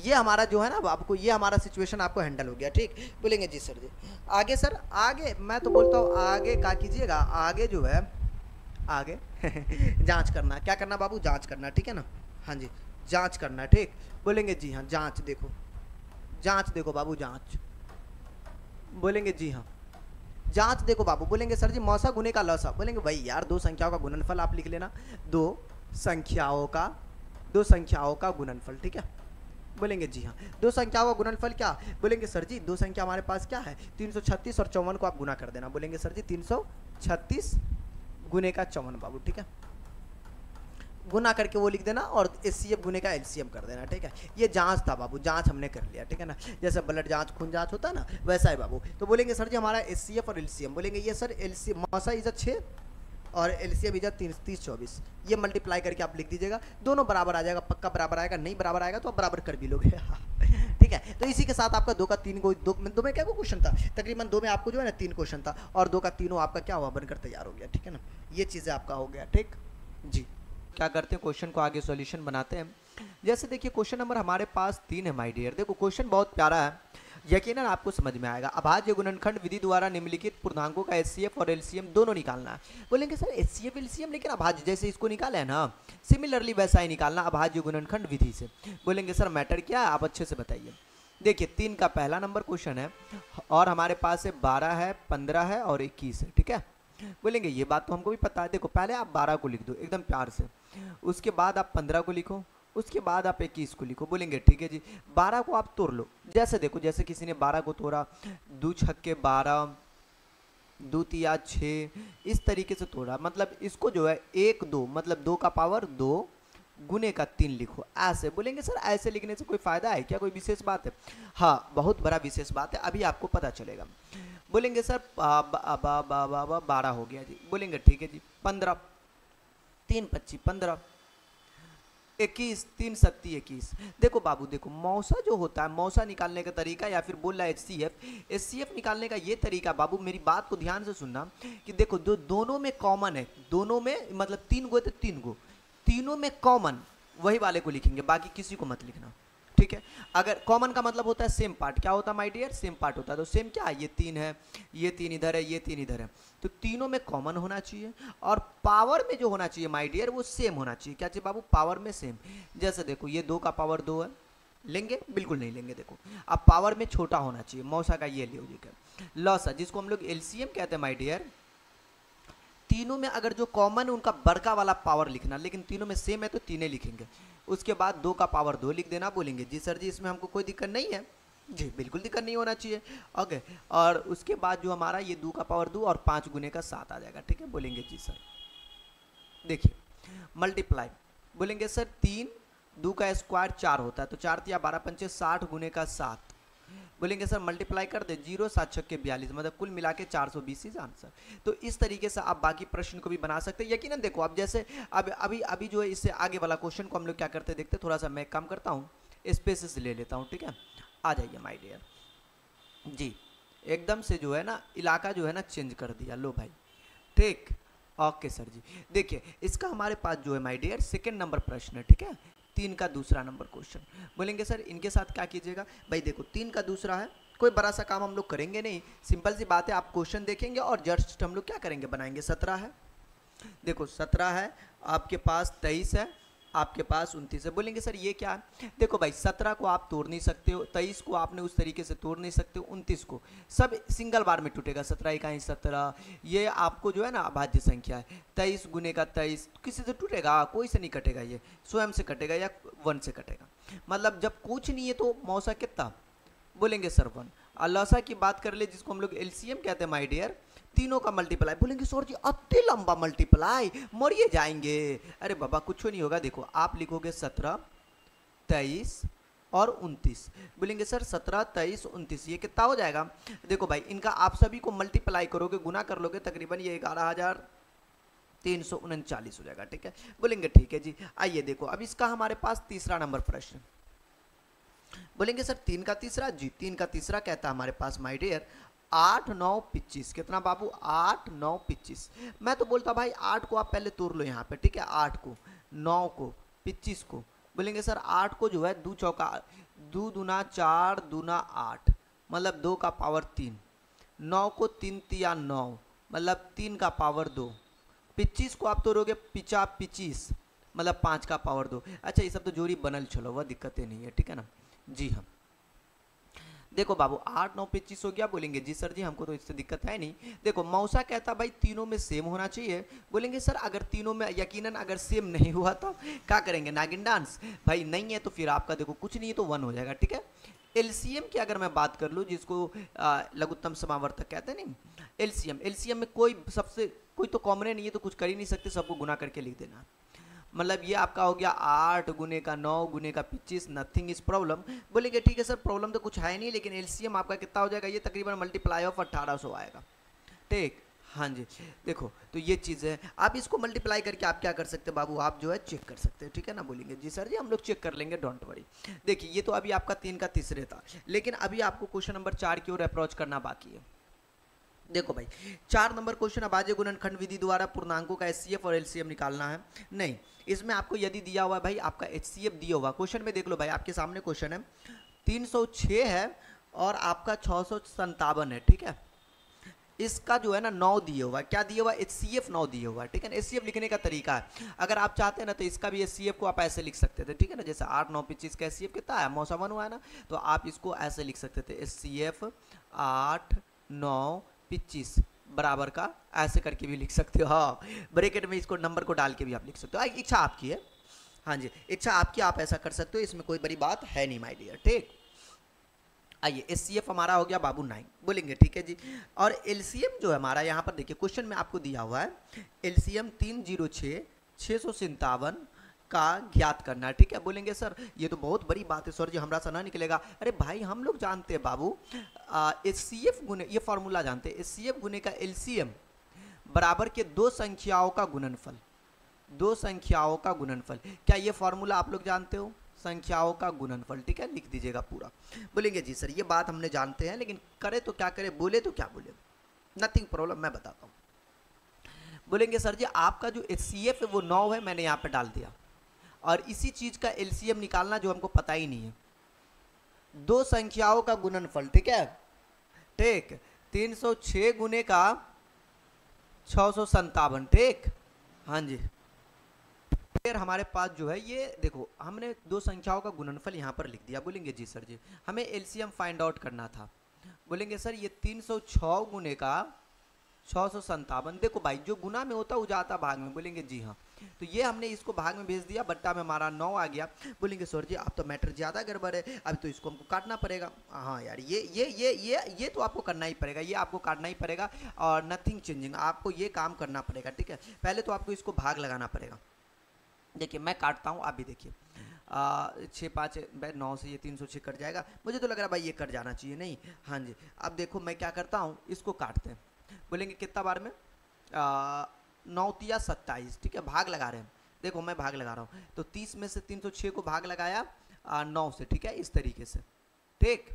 ये हमारा जो है ना आपको, ये हमारा सिचुएशन आपको हैंडल हो गया, ठीक। बोलेंगे जी सर जी आगे सर, आगे मैं तो बोलता हूँ आगे क्या कीजिएगा, आगे जो है आगे जांच करना। क्या करना बाबू? जांच करना, ठीक है ना। हाँ जी जांच करना, ठीक। बोलेंगे जी हाँ जांच देखो, जांच देखो बाबू जांच। बोलेंगे जी हाँ जांच देखो बाबू। बोलेंगे सर जी मौसा गुने का लौसा। बोलेंगे भाई यार 2 संख्याओं का गुणनफल आप लिख लेना, 2 संख्याओं का गुणनफल, ठीक है। बोलेंगे जी हाँ 2 संख्याओं का गुणनफल क्या? बोलेंगे सर जी 2 संख्या हमारे पास क्या है 336 और 54 को आप गुना कर देना। बोलेंगे सर जी 336 गुने का 54 बाबू, ठीक है। गुना करके वो लिख देना और HCF गुने का LCM कर देना, ठीक है। ये जांच था बाबू, जांच हमने कर लिया, ठीक है ना। जैसे ब्लड जांच खून जांच होता है ना वैसा है बाबू। तो बोलेंगे सर जी हमारा HCF और LCM। बोलेंगे ये सर LCM मौसा इज़ 6 और LCM इज़ 30 24। ये मल्टीप्लाई करके आप लिख दीजिएगा, दोनों बराबर आ जाएगा, पक्का बराबर आएगा। नहीं बराबर आएगा तो आप बराबर कर भी लोगे ठीक है। तो इसी के साथ आपका 2 का 3 को 2 में क्या को क्वेश्चन था, तकरीबन 2 में आपको जो है ना 3 क्वेश्चन था, और 2 का 3 आपका क्या हुआ बनकर तैयार हो गया, ठीक है ना। ये चीज़ें आपका हो गया, ठीक जी। क्या करते हैं क्वेश्चन को आगे सॉल्यूशन बनाते हैं। जैसे देखिए क्वेश्चन नंबर हमारे पास 3 है माय डियर। देखो क्वेश्चन बहुत प्यारा है, यकीनन आपको समझ में आएगा। अभाज्य गुणनखंड विधि द्वारा निम्नलिखित पूर्णांकों का एचसीएफ और एलसीएम दोनों निकालना है। बोलेंगे सर एचसीएफ एलसीएम लेकिन अभाज्य जैसे इसको निकाला है ना, सिमिलरली वैसा ही निकालना अभाज्य गुणनखंड विधि से। बोलेंगे सर मैटर क्या है, आप अच्छे से बताइए। देखिए 3 का पहला नंबर क्वेश्चन है और हमारे पास है 12 है, 15 है और 21 है, ठीक है। बोलेंगे ये बात तो हमको भी पता है। देखो पहले आप 12 को लिख दो एकदम प्यार से, उसके बाद आप 15 को लिखो, उसके बाद आप 21 को लिखो। बोलेंगे ठीक है जी। 12 को आप तोड़ लो, जैसे देखो जैसे किसी ने 12 को तोड़ा, 2 छक्के 12, 2 तिया 6, इस तरीके से तोड़ा। मतलब इसको जो है 1 2 मतलब 2 का पावर 2 गुने का 3 लिखो ऐसे। बोलेंगे सर ऐसे लिखने से कोई फायदा है क्या, कोई विशेष बात है? हाँ बहुत बड़ा विशेष बात है, अभी आपको पता चलेगा। बोलेंगे सर 12 हो गया जी। बोलेंगे ठीक है जी। 15, 3 25 15, 21, 3 सत्ती 21। देखो बाबू देखो मौसा जो होता है, मौसा निकालने का तरीका या फिर बोल रहा है एचसीएफ निकालने का ये तरीका बाबू, मेरी बात को ध्यान से सुनना कि देखो जो दोनों में कॉमन है, दोनों में मतलब 3 गो है तो 3 गो, तीनों में कॉमन वही वाले को लिखेंगे, बाकी किसी को मत लिखना, ठीक है। अगर कॉमन का मतलब होता है सेम पार्ट, क्या होता है माय डियर, सेम पार्ट होता है। तो सेम क्या है, ये 3 है, ये 3 इधर है, ये 3 इधर है, तो तीनों में कॉमन होना चाहिए और पावर में जो होना चाहिए माय डियर वो सेम होना चाहिए। क्या चाहिए बाबू, पावर में सेम। जैसे देखो ये 2 का पावर 2 है, लेंगे बिल्कुल नहीं लेंगे। देखो अब पावर में छोटा होना चाहिए, मौसा का ये लॉजिक है। लॉसा जिसको हम लोग एलसीएम कहते हैं माय डियर, तीनों में अगर जो कॉमन है उनका बड़का वाला पावर लिखना, लेकिन तीनों में सेम है तो तीनों लिखेंगे। उसके बाद 2 का पावर 2 लिख देना। बोलेंगे जी सर जी इसमें हमको कोई दिक्कत नहीं है जी, बिल्कुल दिक्कत नहीं होना चाहिए, ओके। और उसके बाद जो हमारा ये 2 का पावर 2 और 5 गुने का 7 आ जाएगा, ठीक है। बोलेंगे जी सर देखिए मल्टीप्लाई, बोलेंगे सर 3 2 का स्क्वायर 4 होता है, तो 4 तिया 12 पंचे 60 गुने का 7। बोलेंगे सर मल्टीप्लाई कर दे, 0 7 छक्के 42, मतलब कुल मिला के 420 इज आंसर। तो इस तरीके से आप बाकी प्रश्न को भी बना सकते हैं। यकीनन देखो अब जैसे अभी जो है इससे आगे वाला क्वेश्चन को हम लोग क्या करते देखते, थोड़ा सा मैं काम करता हूँ, स्पेसेस ले लेता हूँ, ठीक है। आ जाइए माय डियर जी, एकदम से जो है ना इलाका जो है ना चेंज कर दिया, लो भाई ठीक, ओके सर जी। देखिए इसका हमारे पास जो है माय डियर सेकेंड नंबर प्रश्न है, ठीक है, 3 का दूसरा नंबर क्वेश्चन। बोलेंगे सर इनके साथ क्या कीजिएगा भाई, देखो 3 का दूसरा है, कोई बड़ा सा काम हम लोग करेंगे नहीं, सिंपल सी बात है, आप क्वेश्चन देखेंगे और जस्ट हम लोग क्या करेंगे बनाएंगे। 17 है, देखो 17 है, आपके पास 23 है, आपके पास 29 है। बोलेंगे सर ये क्या है, देखो भाई 17 को आप तोड़ नहीं सकते हो, 23 को आपने उस तरीके से तोड़ नहीं सकते हो, 29 को सब सिंगल बार में टूटेगा, 17 इकाई 17, ये आपको जो है ना अभाज्य संख्या है। 23 गुने का 23 किसी से टूटेगा, कोई से नहीं कटेगा, ये स्वयं से कटेगा या 1 से कटेगा। मतलब जब कुछ नहीं है तो मौसा कितना, बोलेंगे सर 1। लौसा की बात कर ले जिसको हम लोग एलसीएम कहते हैं माय डियर, तीनों का मल्टीप्लाई। बोलेंगे सर जी अति लंबा मल्टीप्लाई, मरिए जाएंगे। अरे बाबा कुछ नहीं होगा, देखो आप लिखोगे 17 23 और 29। बोलेंगे सर 17 23 29 ये कितना हो जाएगा, देखो भाई इनका आप सभी को मल्टीप्लाई करोगे, गुना कर लोगे, तकरीबन ये 11,339 हो जाएगा, ठीक है। बोलेंगे ठीक है जी। आइए देखो अब इसका हमारे पास तीसरा नंबर प्रश्न। बोलेंगे सर 3 का तीसरा जी, 3 का तीसरा कहता है हमारे पास माय डियर 8 9 25। कितना बाबू, 8 9 25। मैं तो बोलता भाई 8 को आप पहले तोड़ लो यहाँ पे, ठीक है, 8 को 9 को 25 को। बोलेंगे सर 8 को जो है 2 चौका 2 दूना 4 दूना 8 मतलब 2 का पावर 3, 9 को 3 तिया 9 मतलब 3 का पावर 2, 25 को आप तोड़ोगे 25 मतलब 5 का पावर 2। अच्छा ये सब तो जोड़ी बनल चलो, वह दिक्कतें नहीं है, ठीक है ना जी। हाँ देखो बाबू 8 9 25 हो गया। बोलेंगे जी सर जी हमको तो इससे दिक्कत है नहीं। देखो मौसा कहता भाई तीनों में सेम होना चाहिए। बोलेंगे सर अगर तीनों में यकीनन अगर सेम नहीं हुआ तो क्या करेंगे, नागिन डांस। भाई नहीं है तो फिर आपका देखो कुछ नहीं है तो 1 हो जाएगा, ठीक है। एलसीएम की अगर मैं बात कर लूँ जिसको लघुत्तम समावर्तक कहते हैं, नहीं एलसीएम में कोई तो कॉमन नहीं है, तो कुछ कर ही नहीं सकते, सबको गुना करके लिख देना। मतलब ये आपका हो गया 8 गुने का 9 गुने का 25, नथिंग इज प्रॉब्लम। बोलेंगे ठीक है सर प्रॉब्लम तो कुछ है नहीं, लेकिन एलसीएम आपका कितना हो जाएगा, ये तकरीबन मल्टीप्लाई ऑफ 1800 आएगा, ठीक। हाँ जी देखो तो ये चीज़ है, आप इसको मल्टीप्लाई करके आप क्या कर सकते हैं बाबू, आप जो है चेक कर सकते हैं, ठीक है ना। बोलेंगे जी सर जी हम लोग चेक कर लेंगे, डोंट वरी। देखिए ये तो अभी आपका 3 का तीसरे था, लेकिन अभी आपको क्वेश्चन नंबर 4 की ओर अप्रोच करना बाकी है। देखो भाई 4 नंबर क्वेश्चन, अभाज्य गुणनखंड विधि द्वारा पूर्णांकों का एचसीएफ और एलसीएम निकालना है। नहीं इसमें आपको यदि दिया हुआ है भाई आपका एचसीएफ दिया हुआ क्वेश्चन में, देख लो भाई आपके सामने क्वेश्चन है 306 है और आपका 657 है, ठीक है। इसका जो है ना 9 दिए हुआ है, क्या दिए हुआ है, HCF 9 दिए हुआ है, ठीक है ना। HCF लिखने का तरीका है, अगर आप चाहते हैं ना तो इसका भी HCF को आप ऐसे लिख सकते थे, ठीक है ना। जैसे 8 9 25 का HCF कितना है, मौसम हुआ है ना, तो आप इसको ऐसे लिख सकते थे, HCF 8 9 25 बराबर का, ऐसे करके भी लिख सकते हो। हाँ, ब्रैकेट में इसको नंबर को डाल के भी आप लिख सकते हो, इच्छा आपकी है। हाँ जी, इच्छा आपकी, आप ऐसा कर सकते हो, इसमें कोई बड़ी बात है नहीं माय डियर, ठीक। आइए, HCF हमारा हो गया बाबू 9, बोलेंगे ठीक है जी। और LCM जो है हमारा, यहाँ पर देखिए क्वेश्चन में आपको दिया हुआ है LCM 306 657 का ज्ञात करना है, ठीक है। बोलेंगे सर ये तो बहुत बड़ी बात है सर जी, हमरा से ना निकलेगा। अरे भाई हम लोग जानते हैं बाबू, HCF गुने, ये फॉर्मूला जानते हैं, HCF गुने का LCM बराबर के दो संख्याओं का गुणनफल, दो संख्याओं का गुणनफल। क्या ये फॉर्मूला आप लोग जानते हो, संख्याओं का गुणनफल, ठीक है, लिख दीजिएगा पूरा। बोलेंगे जी सर ये बात हमने जानते हैं, लेकिन करे तो क्या करे, बोले तो क्या बोले, नथिंग प्रॉब्लम, मैं बताता हूँ। बोलेंगे सर जी आपका जो HCF है वो 9 है, मैंने यहाँ पे डाल दिया, और इसी चीज का LCM निकालना जो हमको पता ही नहीं है, दो संख्याओं का गुणनफल, ठीक है, ठीक। 306 गुने का 657, ठीक। हाँ जी, फिर हमारे पास जो है ये देखो, हमने दो संख्याओं का गुणनफल यहाँ पर लिख दिया। बोलेंगे जी सर जी हमें LCM फाइंड आउट करना था। बोलेंगे सर ये 306 गुने का 657, देखो भाई जो गुना में होता है वो जाता भाग में। बोलेंगे जी हाँ, तो ये हमने इसको भाग में भेज दिया, बट्टा में हमारा 9 आ गया। बोलेंगे सर जी आप तो मैटर ज़्यादा गड़बड़ है, अब तो इसको हमको काटना पड़ेगा। हाँ यार ये तो आपको करना ही पड़ेगा, ये आपको काटना ही पड़ेगा, और नथिंग चेंजिंग, आपको ये काम करना पड़ेगा, ठीक है। पहले तो आपको इसको भाग लगाना पड़ेगा। देखिए मैं काटता हूँ, आप भी देखिए, 6 5 9 से ये 306 कट जाएगा, मुझे तो लग रहा है भाई ये कट जाना चाहिए, नहीं। हाँ जी, अब देखो मैं क्या करता हूँ, इसको काटते हैं। बोलेंगे कितना बार में, 9 तिया 27, ठीक है, भाग लगा रहे हैं। देखो मैं भाग लगा रहा हूँ, तो 30 में से 306 को भाग लगाया 9 से, ठीक है, इस तरीके से, ठीक।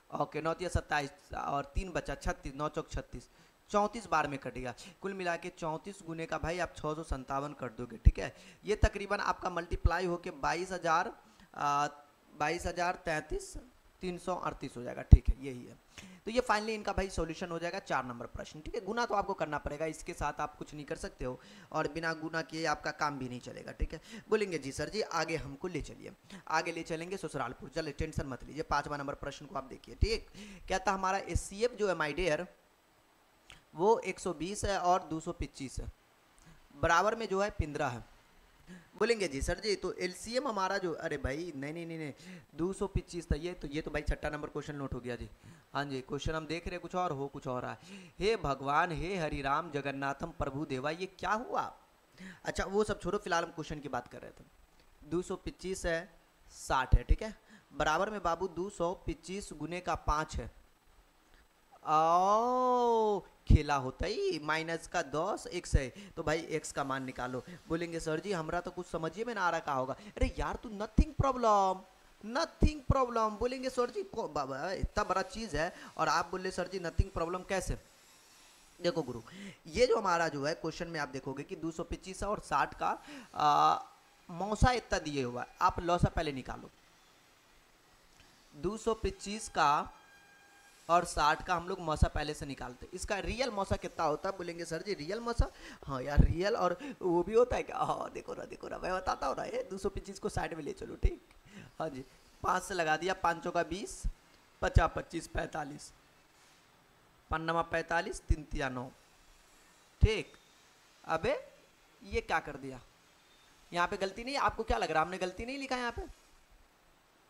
ओके, 9 तिया 27 और 3 बचा 36, 9 चौक 36, 34 बार में कटेगा। कुल मिला के 34 गुने का भाई आप 657 कर दोगे, ठीक है। ये तकरीबन आपका मल्टीप्लाई होके 22,000 22,033 338 हो जाएगा, ठीक है, यही है। तो ये फाइनली इनका भाई सॉल्यूशन हो जाएगा 4 नंबर प्रश्न, ठीक है। गुना तो आपको करना पड़ेगा, इसके साथ आप कुछ नहीं कर सकते हो, और बिना गुना किए आपका काम भी नहीं चलेगा, ठीक है। बोलेंगे जी सर जी आगे हमको ले चलिए, आगे ले चलेंगे ससुरालपुर, चलिए टेंशन मत लीजिए। 5वां नंबर प्रश्न को आप देखिए, ठीक। क्या था हमारा HCF जो है माय डियर वो 120 है और 225 है, बराबर में जो है 15 है। बोलेंगे जी सर जी तो LCM हमारा जो, अरे भाई नहीं नहीं नहीं नहीं 225 था ये तो भाई 6ठा नंबर क्वेश्चन नोट हो गया जी। हाँ जी, क्वेश्चन हम देख रहे कुछ और हो कुछ और रहा है। हे भगवान हे हरिराम जगन्नाथम प्रभु देवा, ये क्या हुआ। अच्छा वो सब छोड़ो, फिलहाल हम क्वेश्चन की बात कर रहे थे। 225 है 60 है, ठीक है, बराबर में बाबू 225 गुने का 5 है। ओ खेला होता ही माइनस का 10 x है, तो भाई x का मान निकालो। बोलेंगे सर जी हमरा तो कुछ समझिए में ना आ रहा, क्या होगा। अरे यार तू नथिंग प्रॉब्लम, नथिंग प्रॉब्लम। बोलेंगे सर जी को बाबा इतना बड़ा चीज है और आप बोले सर जी नथिंग प्रॉब्लम कैसे। देखो गुरु, ये जो हमारा जो है क्वेश्चन में आप देखोगे कि 225 और 60 का मौसा इतना दिए हुआ है, आप लौसा पहले निकालो। 225 का और 60 का हम लोग मौसा पहले से निकालते हैं। इसका रियल मौसा कितना होता है। बोलेंगे सर जी रियल मौसा, हाँ यार रियल और वो भी होता है क्या। हाँ देखो ना मैं बताता हूँ ना, ये 225 को साइड में ले चलो, ठीक। हाँ जी 5 से लगा दिया, 5 चौका 20, 50 25 45, 5 नमा 45, 3 तिया 9, ठीक। अबे ये क्या कर दिया, यहाँ पे गलती नहीं, आपको क्या लग रहा है हमने गलती नहीं लिखा यहाँ पे।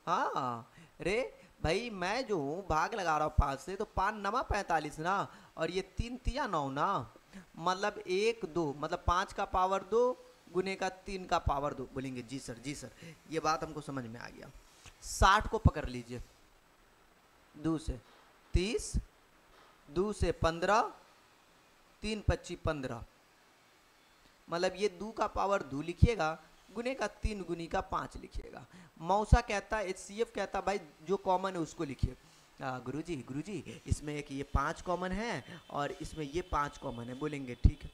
हाँ रे भाई मैं जो हूँ भाग लगा रहा हूँ 5 से, तो 5 नमा 45 ना, और ये 3 तिया 9 ना, मतलब 1 2 मतलब 5 का पावर 2 गुने का 3 का पावर 2। बोलेंगे जी सर ये बात हमको समझ में आ गया। 60 को पकड़ लीजिए, 2 से 30, 2 से 15, 3 25 15, मतलब ये 2 का पावर 2 लिखिएगा, गुने का 3 गुनी का 5 लिखिएगा। मौसा कहता है HCF कहता भाई जो कॉमन है उसको लिखिए। गुरुजी इसमें एक ये 5 कॉमन है और इसमें ये 5 कॉमन है। बोलेंगे ठीक है,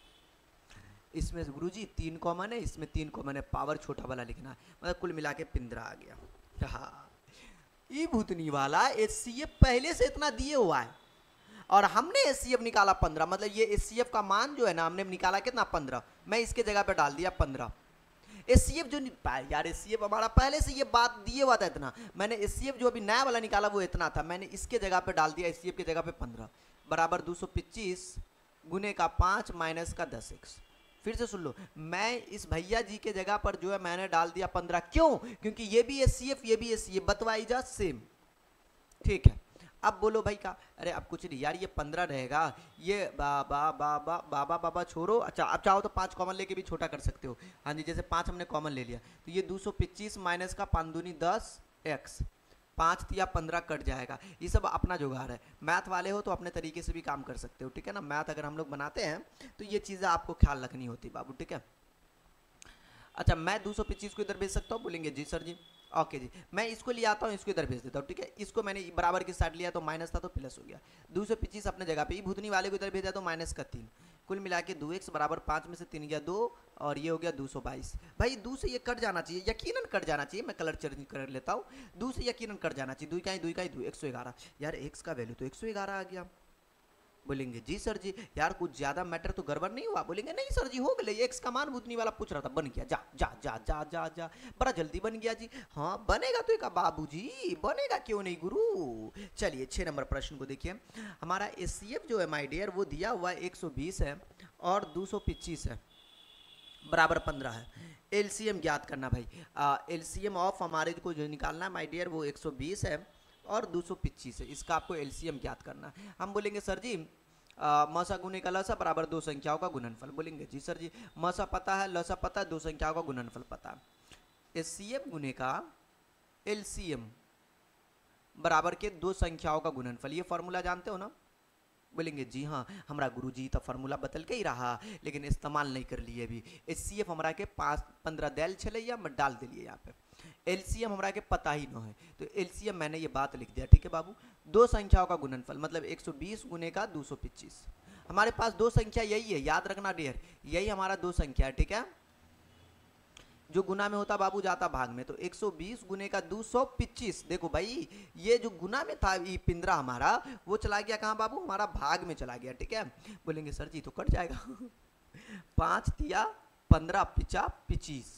इसमें गुरुजी 3 कॉमन है, इसमें 3 कॉमन है, पावर छोटा वाला लिखना है, मतलब कुल मिला के 15 आ गया। हाँ ई भूतनी वाला HCF पहले से इतना दिए हुआ है और हमने HCF निकाला 15, मतलब ये HCF का मान जो है ना हमने निकाला कितना 15, मैं इसके जगह पे डाल दिया 15। HCF जो यार HCF हमारा पहले से ये बात दिए हुआ था इतना, मैंने HCF जो अभी नया वाला निकाला वो इतना था, मैंने इसके जगह पे डाल दिया HCF की जगह पे 15 बराबर 225 गुने का 5 माइनस का 10x। फिर से सुन लो, मैं इस भैया जी के जगह पर जो है मैंने डाल दिया 15, क्यों? क्योंकि ये भी HCF ये भी HCF बतवाई जा सेम, ठीक है। अब बोलो भाई का, अरे अब कुछ नहीं यार, ये 15 रहेगा, ये बाबा छोड़ो। अच्छा अब चाहो तो 5 कॉमन लेके भी छोटा कर सकते हो। हाँ जी, जैसे 5 हमने कॉमन ले लिया तो ये 225 माइनस का 5 दूनी 10 x, 5 या 15 कट जाएगा। ये सब अपना जुगाड़ है, मैथ वाले हो तो अपने तरीके से भी काम कर सकते हो, ठीक है ना। मैथ अगर हम लोग बनाते हैं तो ये चीज़ें आपको ख्याल रखनी होती बाबू, ठीक है। अच्छा मैं 225 को इधर भेज सकता हूँ, बोलेंगे जी सर जी, ओके जी। मैं इसको ले आता हूँ, इसको इधर भेज देता हूँ, ठीक है। इसको मैंने बराबर के साथ लिया तो माइनस था तो प्लस हो गया, 225 अपने जगह पे, ये भूतनी वाले को इधर भेजा तो माइनस का 3, कुल मिला के 2x बराबर 5 में से 3 गया 2 और ये हो गया 222। भाई 2 से ये कट जाना चाहिए, यकीनन कट जाना चाहिए, मैं कलर चेंज कर लेता हूँ, 2 से यकीनन कट जाना चाहिए, 2 का ही 2 111। यार x का वैल्यू तो 111 आ गया। बोलेंगे जी सर जी यार कुछ ज्यादा मैटर तो गड़बड़ नहीं हुआ? बोलेंगे नहीं सर जी हो गए, एक्स का मान भूतनी वाला पूछ रहा था, बन गया, जा जा जा जा जा जा, बड़ा जल्दी बन गया जी। हाँ बनेगा तो एक बाबूजी, बनेगा क्यों नहीं गुरु। चलिए 6 नंबर प्रश्न को देखिए, हमारा HCF जो है माय डियर वो दिया हुआ 120 है और 225 है, बराबर 15 है। LCM ज्ञात करना भाई, LCM ऑफ हमारे को जो निकालना है माय डियर वो 120 है और 225 है, इसका आपको LCM ज्ञात करना है। हम बोलेंगे सर जी मसा गुने का लसा बराबर दो संख्याओं का गुणनफल। बोलेंगे जी सर जी मसा पता है, लसा पता है, दो संख्याओं का गुणनफल पता है। HCF गुने का LCM बराबर के दो संख्याओं का गुणनफल, ये फॉर्मूला जानते हो ना? बोलेंगे जी हाँ हमारा गुरु जी तो फार्मूला बदल के ही रहा लेकिन इस्तेमाल नहीं कर लिए अभी। HCF हमारा के 15 दैल चले या मैं डाल दिलिए यहाँ पे, LCM हमारा के पता ही न है तो LCM मैंने ये बात लिख दिया, ठीक है बाबू। दो संख्याओं का गुणनफल मतलब 120 गुने का 225, हमारे पास दो संख्या यही है, याद रखना डियर, यही हमारा दो संख्या है, ठीक है। जो गुना में होता बाबू जाता भाग में, तो 120 गुने का 225, देखो भाई ये जो गुना में था ये पिंदरा हमारा वो चला गया कहाँ बाबू, हमारा भाग में चला गया, ठीक है। बोलेंगे सर जी तो कट जाएगा 5 तिया 15 पिचा 25,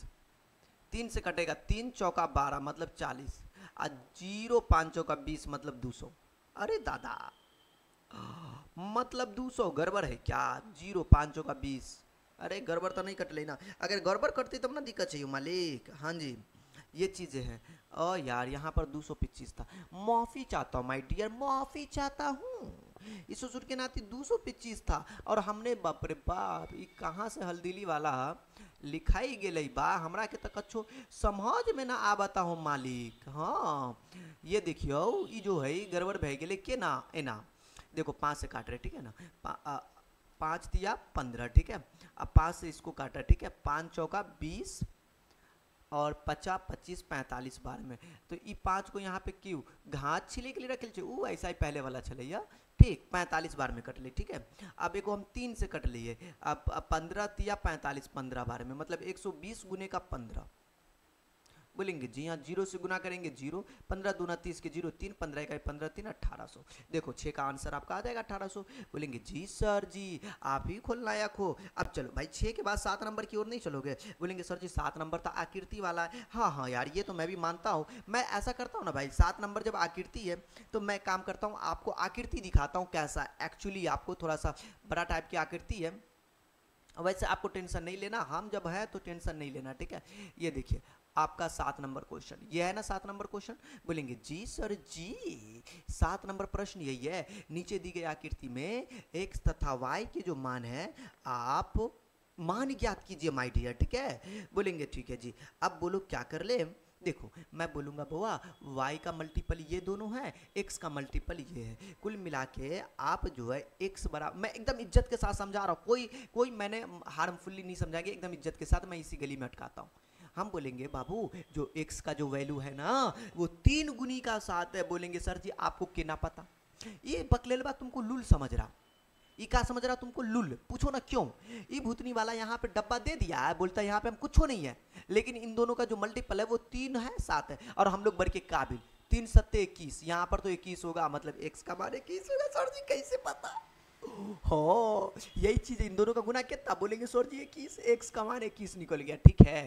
3 से कटेगा, 3 चौका 12 मतलब 40, और 0 5 चौका 20 मतलब 200। अरे दादा मतलब 200 गड़बड़ है क्या? 0 5 चौका 20, अरे गड़बड़ तो नहीं कट लेना, अगर गड़बड़ करती तब ना दिक्कत चाहिए मालिक। हाँ जी ये चीज़ें हैं। और यार यहाँ पर 225 था, माफ़ी चाहता हूँ माय डियर, माफ़ी चाहता हूँ, इस ससुर के नाते 225 था और हमने बाप रे बाप ये कहाँ से हल्दीली वाला लिखाई गेलै बा, हमरा के तक अच्छो समझ में ना आवता हो मालिक। हाँ ये देखियो ये जो है गड़बड़ भे गेलै के ना एना, देखो 5 से काट रहे, ठीक है ना, 5 तिया 15, ठीक है, अब 5 से इसको काटा, ठीक है, 5 चौका 20 और 50 25 45 बार में, तो ये 5 को यहाँ पे क्यों घात छिले के लिए रखे छे, ऐसा ही पहले वाला चलैया, ठीक 45 बार में कट ले, ठीक है। अब एक हम 3 से कट लिए, अब 15 तिया 45 15 बार में मतलब 120 गुने का 15। बोलेंगे जी हाँ 0 से गुना करेंगे 0, 15 दूना 30 के 0 3, 15 का 15 3 1800, देखो 6 का आंसर आपका आ जाएगा 1800। बोलेंगे जी सर जी आप ही खोलनायक हो। अब चलो भाई 6 के बाद 7 नंबर की ओर नहीं चलोगे? बोलेंगे सर जी 7 नंबर तो आकृति वाला है। हाँ हाँ यार ये तो मैं भी मानता हूँ, मैं ऐसा करता हूँ ना भाई, 7 नंबर जब आकृति है तो मैं काम करता हूँ आपको आकृति दिखाता हूँ कैसा एक्चुअली आपको थोड़ा सा बड़ा टाइप की आकृति है, वैसे आपको टेंशन नहीं लेना, हम जब है तो टेंशन नहीं लेना, ठीक है। ये देखिए आपका 7 नंबर क्वेश्चन ये है ना, 7 नंबर क्वेश्चन। बोलेंगे जी सर जी 7 नंबर प्रश्न यही है, नीचे दी गई आकृति में x तथा y के जो मान है आप मान ज्ञात कीजिए माय डियर, ठीक है। बोलेंगे ठीक है जी, अब बोलो क्या कर ले, देखो मैं बोलूंगा बुआ y का मल्टीपल ये दोनों है, x का मल्टीपल ये है, कुल मिला के आप जो है x बराबर, मैं एकदम इज्जत के साथ समझा रहा हूँ, कोई मैंने हार्मफुली नहीं समझाएंगे, एकदम इज्जत के साथ मैं इसी गली में अटकाता हूँ। हम बोलेंगे बाबू जो x का जो वैल्यू है ना वो 3 गुनी का 7 है। बोलेंगे सर जी आपको क्या पता, ये बकलेलबा तुमको लुल समझ रहा, ये क्या समझ रहा तुमको लुल, पूछो ना क्यों। ये भूतनी वाला यहाँ पे डब्बा दे दिया है, बोलता है यहाँ पे हम कुछ नहीं है, लेकिन इन दोनों का जो मल्टीपल है वो 3 है 7 है और हम लोग बढ़ के काबिल 3 सत्ते 21, यहाँ पर तो 21 होगा, मतलब x का मान 21 होगा। सर जी कैसे पता? हो, यही चीज इन दोनों का गुना कितना? बोलेंगे सर जी 21, x का मान 21 निकल गया। ठीक है,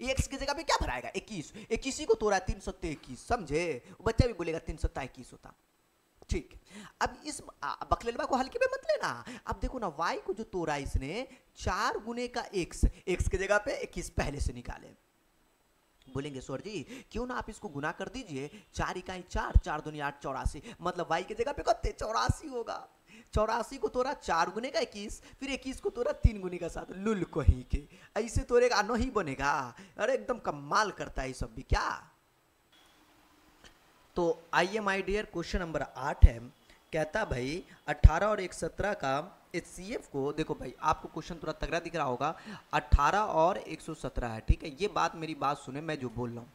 x की जगह पे क्या भराएगा? 21, 21 ही को तोड़ा 3 सत्ते 21, समझे? बच्चा भी बोलेगा 3 सत्ता 21 होता। ठीक, अब इस बकलेलवा को हल्के में मत लेना। अब देखो ना, y को जो तोड़ा इसने 4 गुने का x की जगह पे 21 पहले से निकाले। बोलेंगे सर जी क्यों ना आप इसको गुना कर दीजिए, 4 इकाई 4, 4 दूनी 8, 84, मतलब y की जगह पे कितने? 84 होगा। 84 को तोड़ा 4 गुने का 21, फिर 21 को तोड़ा 3 गुने का 7, लुल कहीं के ऐसे तोड़ेगा नहीं बनेगा। अरे एकदम कमाल करता है ये सब भी क्या। तो आइए माय डियर, क्वेश्चन नंबर 8 है, कहता भाई 18 और 117 का HCF को, देखो भाई आपको क्वेश्चन थोड़ा तगड़ा दिख रहा होगा, 18 और 117 है, ठीक है, ये बात मेरी बात सुने, मैं जो बोल रहा हूँ,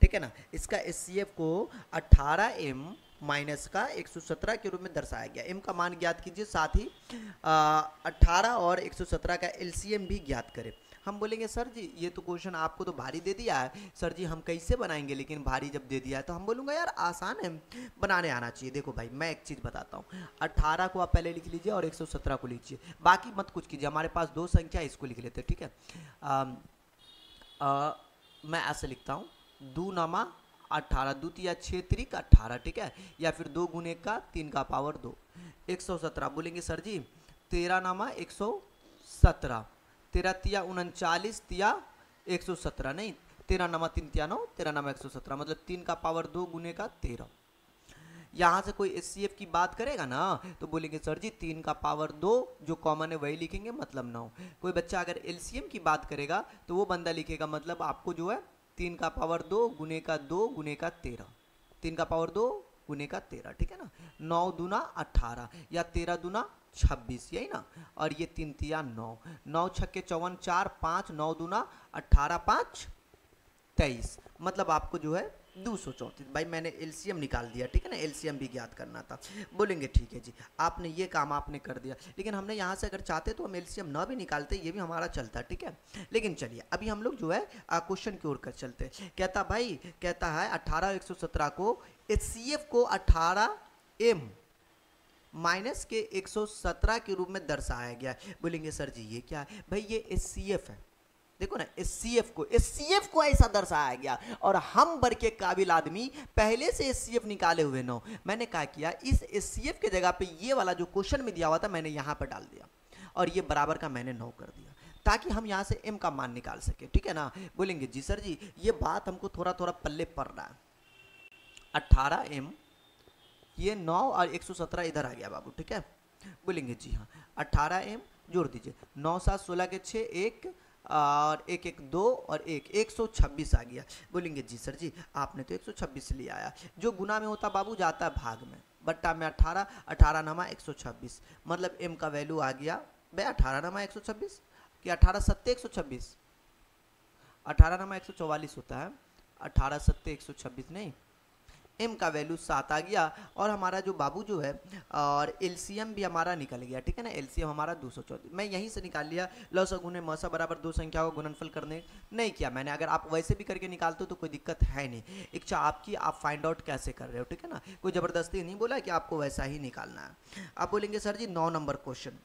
ठीक है ना। इसका HCF को 18m माइनस का 117 के रूप में दर्शाया गया। m का मान ज्ञात कीजिए, साथ ही 18 और 117 का LCM भी ज्ञात करें। हम बोलेंगे सर जी ये तो क्वेश्चन आपको तो भारी दे दिया है, सर जी हम कैसे बनाएंगे, लेकिन भारी जब दे दिया है तो हम बोलूँगा यार आसान है, बनाने आना चाहिए। देखो भाई मैं एक चीज़ बताता हूँ, 18 को आप पहले लिख लीजिए और 117 को लीजिए, बाकी मत कुछ कीजिए, हमारे पास दो संख्या इसको लिख लेते हैं, ठीक है। मैं ऐसे लिखता हूँ, 2 नामा 18, 2 तिया 6 त्रिक 18, ठीक है, या फिर 2 गुने का 3 का पावर 2, 117। बोलेंगे सर जी 13 नामा 117, 13 तिया 39 तिया 117, नहीं 13 नामा 3 तिया 9, 13 नामा 117, मतलब 3 का पावर 2 गुने का 13। यहाँ से कोई HCF की बात करेगा ना तो बोलेंगे सर जी 3 का पावर 2, जो कॉमन है वही लिखेंगे, मतलब 9। कोई बच्चा अगर LCM की बात करेगा तो वो बंदा लिखेगा, मतलब आपको जो है 3 का पावर 2 गुने का 2 गुने का 13, 3 का पावर 2 गुने का 13, ठीक है ना। 9 दूना 18 या 13 दूना 26, यही ना, और ये 3 तिया 9, 9 छक्के 54, 4 5, 9 दूना 18, 5 23, मतलब आपको जो है 234। भाई मैंने LCM निकाल दिया, ठीक है ना, LCM भी ज्ञात करना था। बोलेंगे ठीक है जी, आपने ये काम आपने कर दिया, लेकिन हमने यहाँ से अगर चाहते तो हम LCM ना भी निकालते, ये भी हमारा चलता, ठीक है। लेकिन चलिए अभी हम लोग जो है क्वेश्चन की ओर कर चलते। कहता भाई, कहता है 18 117 को HCF को 18m माइनस के 117 के रूप में दर्शाया गया। बोलेंगे सर जी ये क्या है? भाई ये HCF है, देखो ना, HCF को ऐसा दर्शाया गया, और हम बर के काबिल आदमी पहले से HCF निकाले हुए नो। मैंने क्या किया, इस HCF के जगह पे ये वाला जो क्वेश्चन में दिया हुआ था मैंने यहाँ पर डाल दिया, और ये बराबर का मैंने 9 कर दिया, ताकि हम यहाँ से m का मान निकाल सके, ठीक है ना। बोलेंगे जी सर जी ये बात हमको थोड़ा थोड़ा पल्ले पड़ रहा है, 18m ये 9 और 117 इधर आ गया बाबू, ठीक है। बोलेंगे जी हाँ 18m जोड़ दीजिए, 9 7 16 के 6 1 और 1 1 2 और 1 126 आ गया। बोलेंगे जी सर जी आपने तो 126 लिया आया, जो गुना में होता बाबू जाता है भाग में, बट्टा में 18, 18 नमा 126, मतलब m का वैल्यू आ गया भाई 18 नमा 126 कि 18 सत्ते 126, 18 नमा 144 होता है, 18 सत्ते 126 नहीं, m का वैल्यू 7 आ गया, और हमारा जो बाबू जो है और LCM भी हमारा निकल गया, ठीक है ना। LCM हमारा 234 मैं यहीं से निकाल लिया। लसा गुने मसा बराबर दो संख्या को गुणनफल करने नहीं किया मैंने, अगर आप वैसे भी करके निकालते हो तो कोई दिक्कत है नहीं, इच्छा आपकी, आप फाइंड आउट कैसे कर रहे हो, ठीक है ना। कोई ज़बरदस्ती नहीं बोला कि आपको वैसा ही निकालना है। आप बोलेंगे सर जी 9 नंबर क्वेश्चन,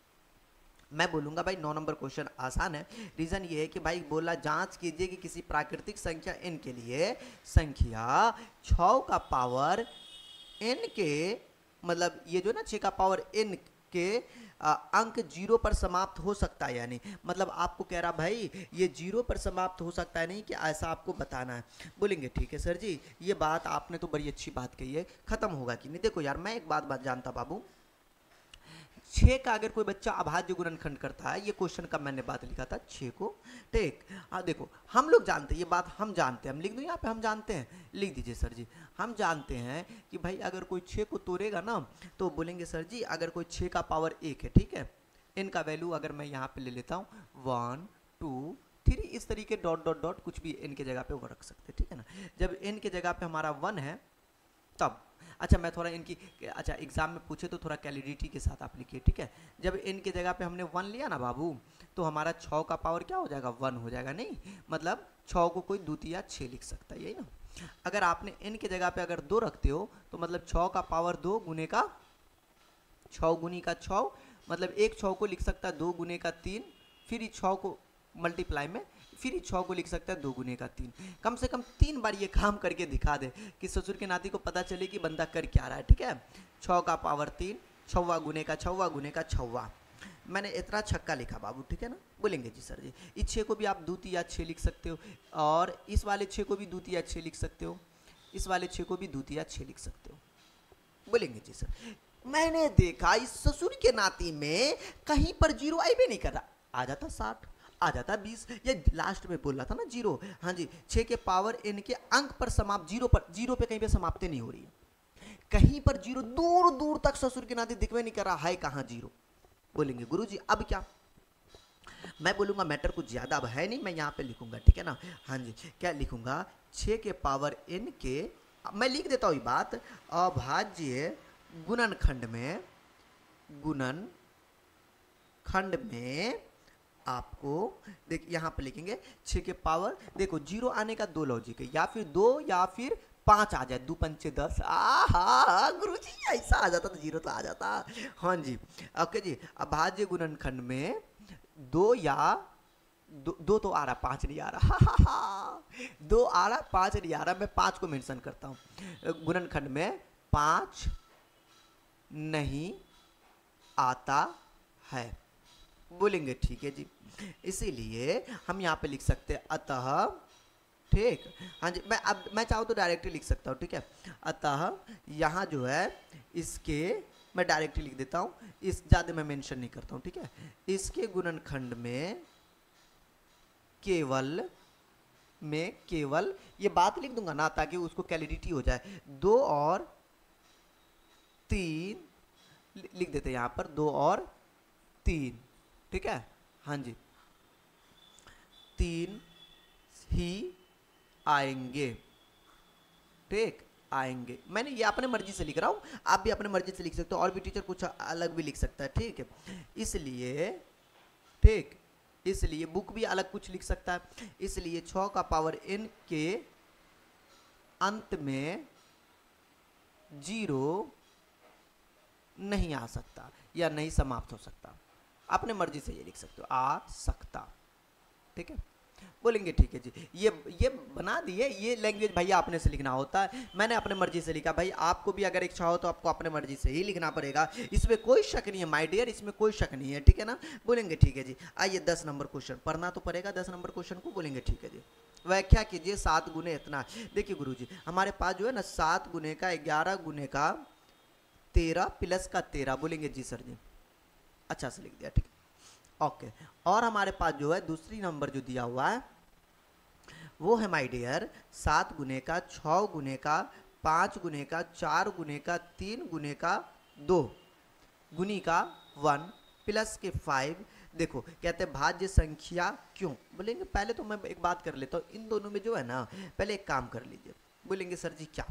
मैं बोलूँगा भाई 9 नंबर क्वेश्चन आसान है। रीज़न ये है कि भाई बोला जांच कीजिए कि किसी प्राकृतिक संख्या n के लिए संख्या 6 का पावर n के, मतलब ये जो ना 6 का पावर n के अंक 0 पर समाप्त हो सकता है, यानी मतलब आपको कह रहा भाई ये 0 पर समाप्त हो सकता है, नहीं कि ऐसा आपको बताना है। बोलेंगे ठीक है सर जी ये बात आपने तो बड़ी अच्छी बात कही है, ख़त्म होगा कि नहीं। देखो यार मैं एक बात जानता बाबू, 6 का अगर कोई बच्चा अभाज्य गुणनखंड करता है, ये क्वेश्चन का मैंने बात लिखा था 6 को, ठीक। देखो हम लोग जानते हैं ये बात, हम जानते हैं, हम लिख दूँ यहाँ पे, हम जानते हैं, लिख दीजिए सर जी, हम जानते हैं कि भाई अगर कोई 6 को तोड़ेगा ना तो बोलेंगे सर जी अगर कोई 6 का पावर 1 है, ठीक है, n का वैल्यू अगर मैं यहाँ पे ले लेता हूँ 1 2 3, इस तरीके डॉट डॉट डॉट कुछ भी n के जगह पे वो रख सकते हैं, ठीक है ना। जब n के जगह पे हमारा 1 है तब, अच्छा मैं थोड़ा इनकी, अच्छा एग्जाम में पूछे तो थोड़ा कैलिडिटी के साथ आप लिखिए, ठीक है। जब n के जगह पे हमने 1 लिया ना बाबू तो हमारा 6 का पावर क्या हो जाएगा 1 हो जाएगा, नहीं मतलब 6 को कोई द्वितीय 6 लिख सकता है, यही ना। अगर आपने n के जगह पे अगर 2 रखते हो तो मतलब 6 का पावर 2 गुने का 6 गुनी का 6, मतलब एक 6 को लिख सकता है 2 गुने का 3, फिर इस 6 को मल्टीप्लाई में फिर इस 6 को लिख सकता है 2 गुने का 3। कम से कम 3 बार ये काम करके दिखा दे कि ससुर के नाती को पता चले कि बंदा कर क्या रहा है। ठीक है, 6 का पावर 3, 6 गुने का 6 गुने का 6। मैंने इतना छक्का लिखा बाबू, ठीक है ना। बोलेंगे जी सर जी, इस 6 को भी आप द्वितीय 6 लिख सकते हो, और इस वाले 6 को भी द्वितीय 6 लिख सकते हो, इस वाले 6 को भी द्वितीय 6 लिख सकते हो। बोलेंगे जी सर, मैंने देखा इस ससुर के नाती में कहीं पर जीरो आई भी नहीं कर रहा, आ जाता 60, आ जाता 20, ये लास्ट में बोल रहा था ना जीरो। हाँ जी, 6 के पावर n के अंक पर समाप्त, जीरो पे कहीं पे समाप्ति नहीं हो रही है, कहीं पर जीरो दूर दूर तक ससुर के नाते दिखवे नहीं कर रहा है, कहाँ जीरो। बोलेंगे गुरुजी अब क्या, मैं बोलूंगा मैटर कुछ ज्यादा अब है नहीं, मैं यहाँ पे लिखूंगा, ठीक है ना। हाँ जी, क्या लिखूंगा, 6 के पावर n के, मैं लिख देता हूँ ये बात, अभाज्य गुणनखंड में आपको देख यहाँ पे लिखेंगे 6 के पावर, देखो जीरो आने का 2 लॉजिक है, या फिर 2 या फिर 5 आ जाए, 2 पंचे 10। आहा गुरु जी ऐसा आ जाता तो जीरो तो आ जाता। हाँ जी ओके जी, अभाज्य गुणनखंड में 2 या 2 तो आ रहा, 5 नहीं आ रहा। 2 आ रहा, 5 नहीं आ रहा, मैं 5 को मेंशन करता हूँ। गुणनखंड में 5 नहीं आता है। बोलेंगे ठीक है जी, इसीलिए हम यहाँ पे लिख सकते हैं अतः, ठीक। हाँ जी, मैं चाहूँ तो डायरेक्टली लिख सकता हूँ, ठीक है। अतः यहाँ जो है इसके, मैं डायरेक्टली लिख देता हूँ, इस ज़्यादा मैं मेंशन नहीं करता हूँ, ठीक है। इसके गुणनखंड में केवल ये बात लिख दूंगा ना, ताकि उसको क्लैरिटी हो जाए। 2 और 3 लिख देते हैं यहाँ पर, 2 और 3, ठीक है। हाँ जी, 3 ही आएंगे, ठीक, आएंगे। मैंने ये अपने मर्जी से लिख रहा हूँ, आप भी अपने मर्जी से लिख सकते हो, और भी टीचर कुछ अलग भी लिख सकता है, ठीक है। इसलिए ठीक, इसलिए बुक भी अलग कुछ लिख सकता है। इसलिए 6 का पावर n के अंत में जीरो नहीं आ सकता या नहीं समाप्त हो सकता, अपने मर्जी से ये लिख सकते हो, आ सकता, ठीक है। बोलेंगे ठीक है जी, ये बना दिए, ये लैंग्वेज भैया अपने से लिखना होता है, मैंने अपने मर्जी से लिखा। भाई आपको भी अगर इच्छा हो तो आपको अपने मर्जी से ही लिखना पड़ेगा, इसमें कोई शक नहीं है माय डियर, इसमें कोई शक नहीं है, ठीक है ना। बोलेंगे ठीक है जी, आइए 10 नंबर क्वेश्चन पढ़ना तो पड़ेगा, 10 नंबर क्वेश्चन को। बोलेंगे ठीक है जी, व्याख्या कीजिए 7 गुने इतना। देखिए गुरुजी, हमारे पास जो है ना 7 गुने का 11 गुने का 13 प्लस का 13। बोलेंगे जी सर जी, अच्छा से लिख दिया, ठीक है ओके। और हमारे पास जो है दूसरी नंबर जो दिया हुआ है वो है माय डियर 7 गुने का 6 गुने का 5 गुने का 4 गुने का 3 गुने का 2 गुनी का 1 प्लस के 5। देखो कहते हैं भाज्य संख्या क्यों। बोलेंगे पहले तो मैं एक बात कर लेता हूँ, इन दोनों में जो है ना, पहले एक काम कर लीजिए। बोलेंगे सर जी क्या।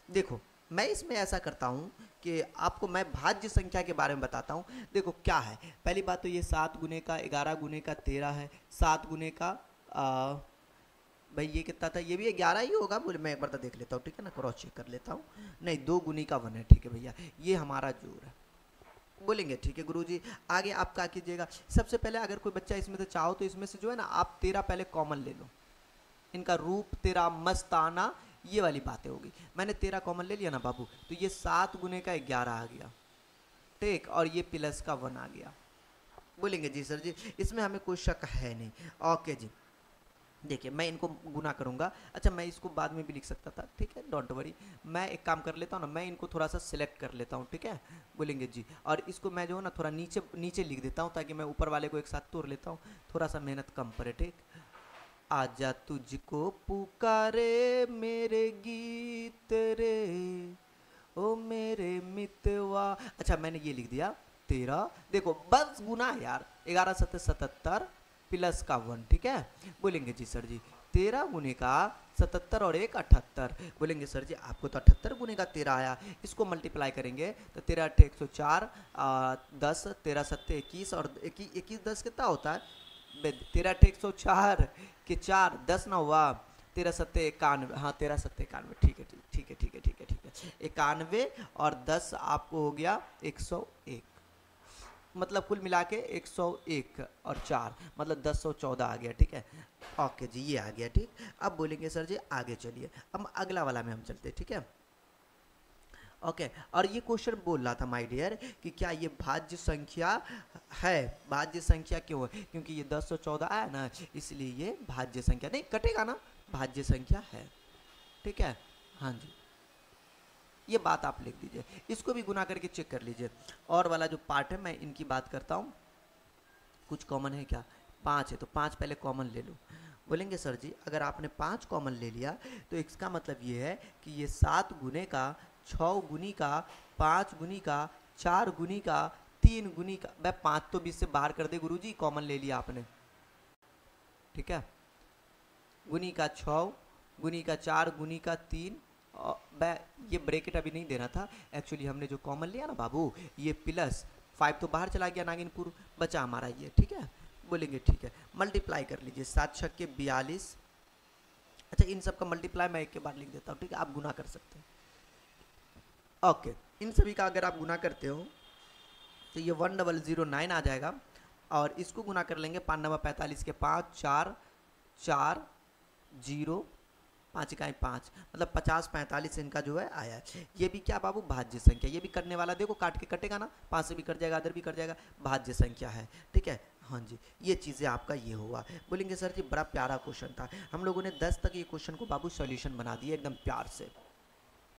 देखो मैं इसमें ऐसा करता हूँ कि आपको मैं भाज्य संख्या के बारे में बताता हूँ। देखो क्या है, पहली बात तो ये 7 गुने का 11 गुने का 13 है, 7 गुने का भाई ये कितना था, ये भी 11 ही होगा। बोले मैं एक बार तो देख लेता हूँ, ठीक है ना, क्रॉस चेक कर लेता हूँ। नहीं 2 गुनी का 1 है, ठीक है भैया, ये हमारा जोड़ है। बोलेंगे ठीक है गुरुजी, आगे आप क्या कीजिएगा। सबसे पहले अगर कोई बच्चा इसमें से चाहो तो इसमें से जो है ना आप 13 पहले कॉमन ले लो, इनका रूप तेरा मस्ताना, ये वाली बातें होगी। मैंने 13 कॉमन ले लिया ना बाबू, तो ये 7 गुने का 11 आ गया, ठीक, और ये प्लस का 1 आ गया। बोलेंगे जी सर जी इसमें हमें कोई शक है नहीं। ओके जी, देखिए मैं इनको गुना करूंगा। अच्छा मैं इसको बाद में भी लिख सकता था, ठीक है, डोंट वरी। मैं एक काम कर लेता हूँ ना, मैं इनको थोड़ा सा सिलेक्ट कर लेता हूँ, ठीक है। बोलेंगे जी, और इसको मैं जो है ना थोड़ा नीचे नीचे लिख देता हूँ, ताकि मैं ऊपर वाले को एक साथ तोड़ लेता हूँ, थोड़ा सा मेहनत कम पड़े, ठीक। आजा तुझको पुकारे मेरे गीत रे, ओ मेरे मितवा। अच्छा मैंने ये लिख दिया 13। देखो बस गुना है यार, 11 7 77 प्लस का 1, ठीक है। बोलेंगे जी सर जी 13 गुने का 77 और 1 78। बोलेंगे सर जी आपको तो 78 गुने का 13 आया, इसको मल्टीप्लाई करेंगे तो 13 8 104, 10 13 7 21 और 21 10 कितना होता है। 13 8 104 के 4 10 ना हुआ 13 सत्ते 91, हाँ 13 सत्ते 91, ठीक है ठीक है ठीक है ठीक है ठीक है 91 और 10 आपको हो गया 101, मतलब कुल मिला के 101 और 4 मतलब 1014 आ गया, ठीक है। ओके जी, ये आ गया, ठीक। अब बोलेंगे सर जी आगे चलिए, अब अगला वाला में हम चलते हैं, ठीक है। ओके और ये क्वेश्चन बोल रहा था माय डियर कि क्या ये भाज्य संख्या है। भाज्य संख्या क्यों है, क्योंकि ये 1014 आया ना, इसलिए ये भाज्य संख्या, नहीं कटेगा ना, भाज्य संख्या है, ठीक है। हाँ जी, ये बात आप लिख दीजिए, इसको भी गुना करके चेक कर लीजिए। और वाला जो पार्ट है मैं इनकी बात करता हूँ, कुछ कॉमन है क्या, 5 है तो 5 पहले कॉमन ले लो। बोलेंगे सर जी अगर आपने 5 कॉमन ले लिया तो इसका मतलब ये है कि ये 7 गुने का, 6 गुनी का, 5 गुनी का, 4 गुनी का, 3 गुनी का, मैं 5 तो 20 से बाहर कर दे गुरुजी, कॉमन ले लिया आपने, ठीक है। गुनी का 6, गुनी का 4, गुनी का 3, ये ब्रैकेट अभी नहीं देना था एक्चुअली, हमने जो कॉमन लिया ना बाबू, ये प्लस 5 तो बाहर चला गया नागिनपुर, बचा हमारा ये, ठीक है। बोलेंगे ठीक है, मल्टीप्लाई कर लीजिए, 7 छक्के के 42, अच्छा इन सब का मल्टीप्लाई मैं एक के बाद लिख देता हूँ, ठीक है, आप गुना कर सकते हैं। ओके, इन सभी का अगर आप गुना करते हो तो ये 1009 आ जाएगा, और इसको गुना कर लेंगे 5 9 45 के 5 4 4 0 5 इकाई 5, मतलब 50 45 इनका जो है आया है। ये भी क्या बाबू, भाज्य संख्या, ये भी करने वाला देखो काट के कटेगा ना, 5 से भी कट जाएगा, इधर भी कट जाएगा, भाज्य संख्या है, ठीक है। हाँ जी, ये चीज़ें आपका ये हुआ। बोलेंगे सर जी बड़ा प्यारा क्वेश्चन था, हम लोगों ने 10 तक ये क्वेश्चन को बाबू सॉल्यूशन बना दिया एकदम प्यार से।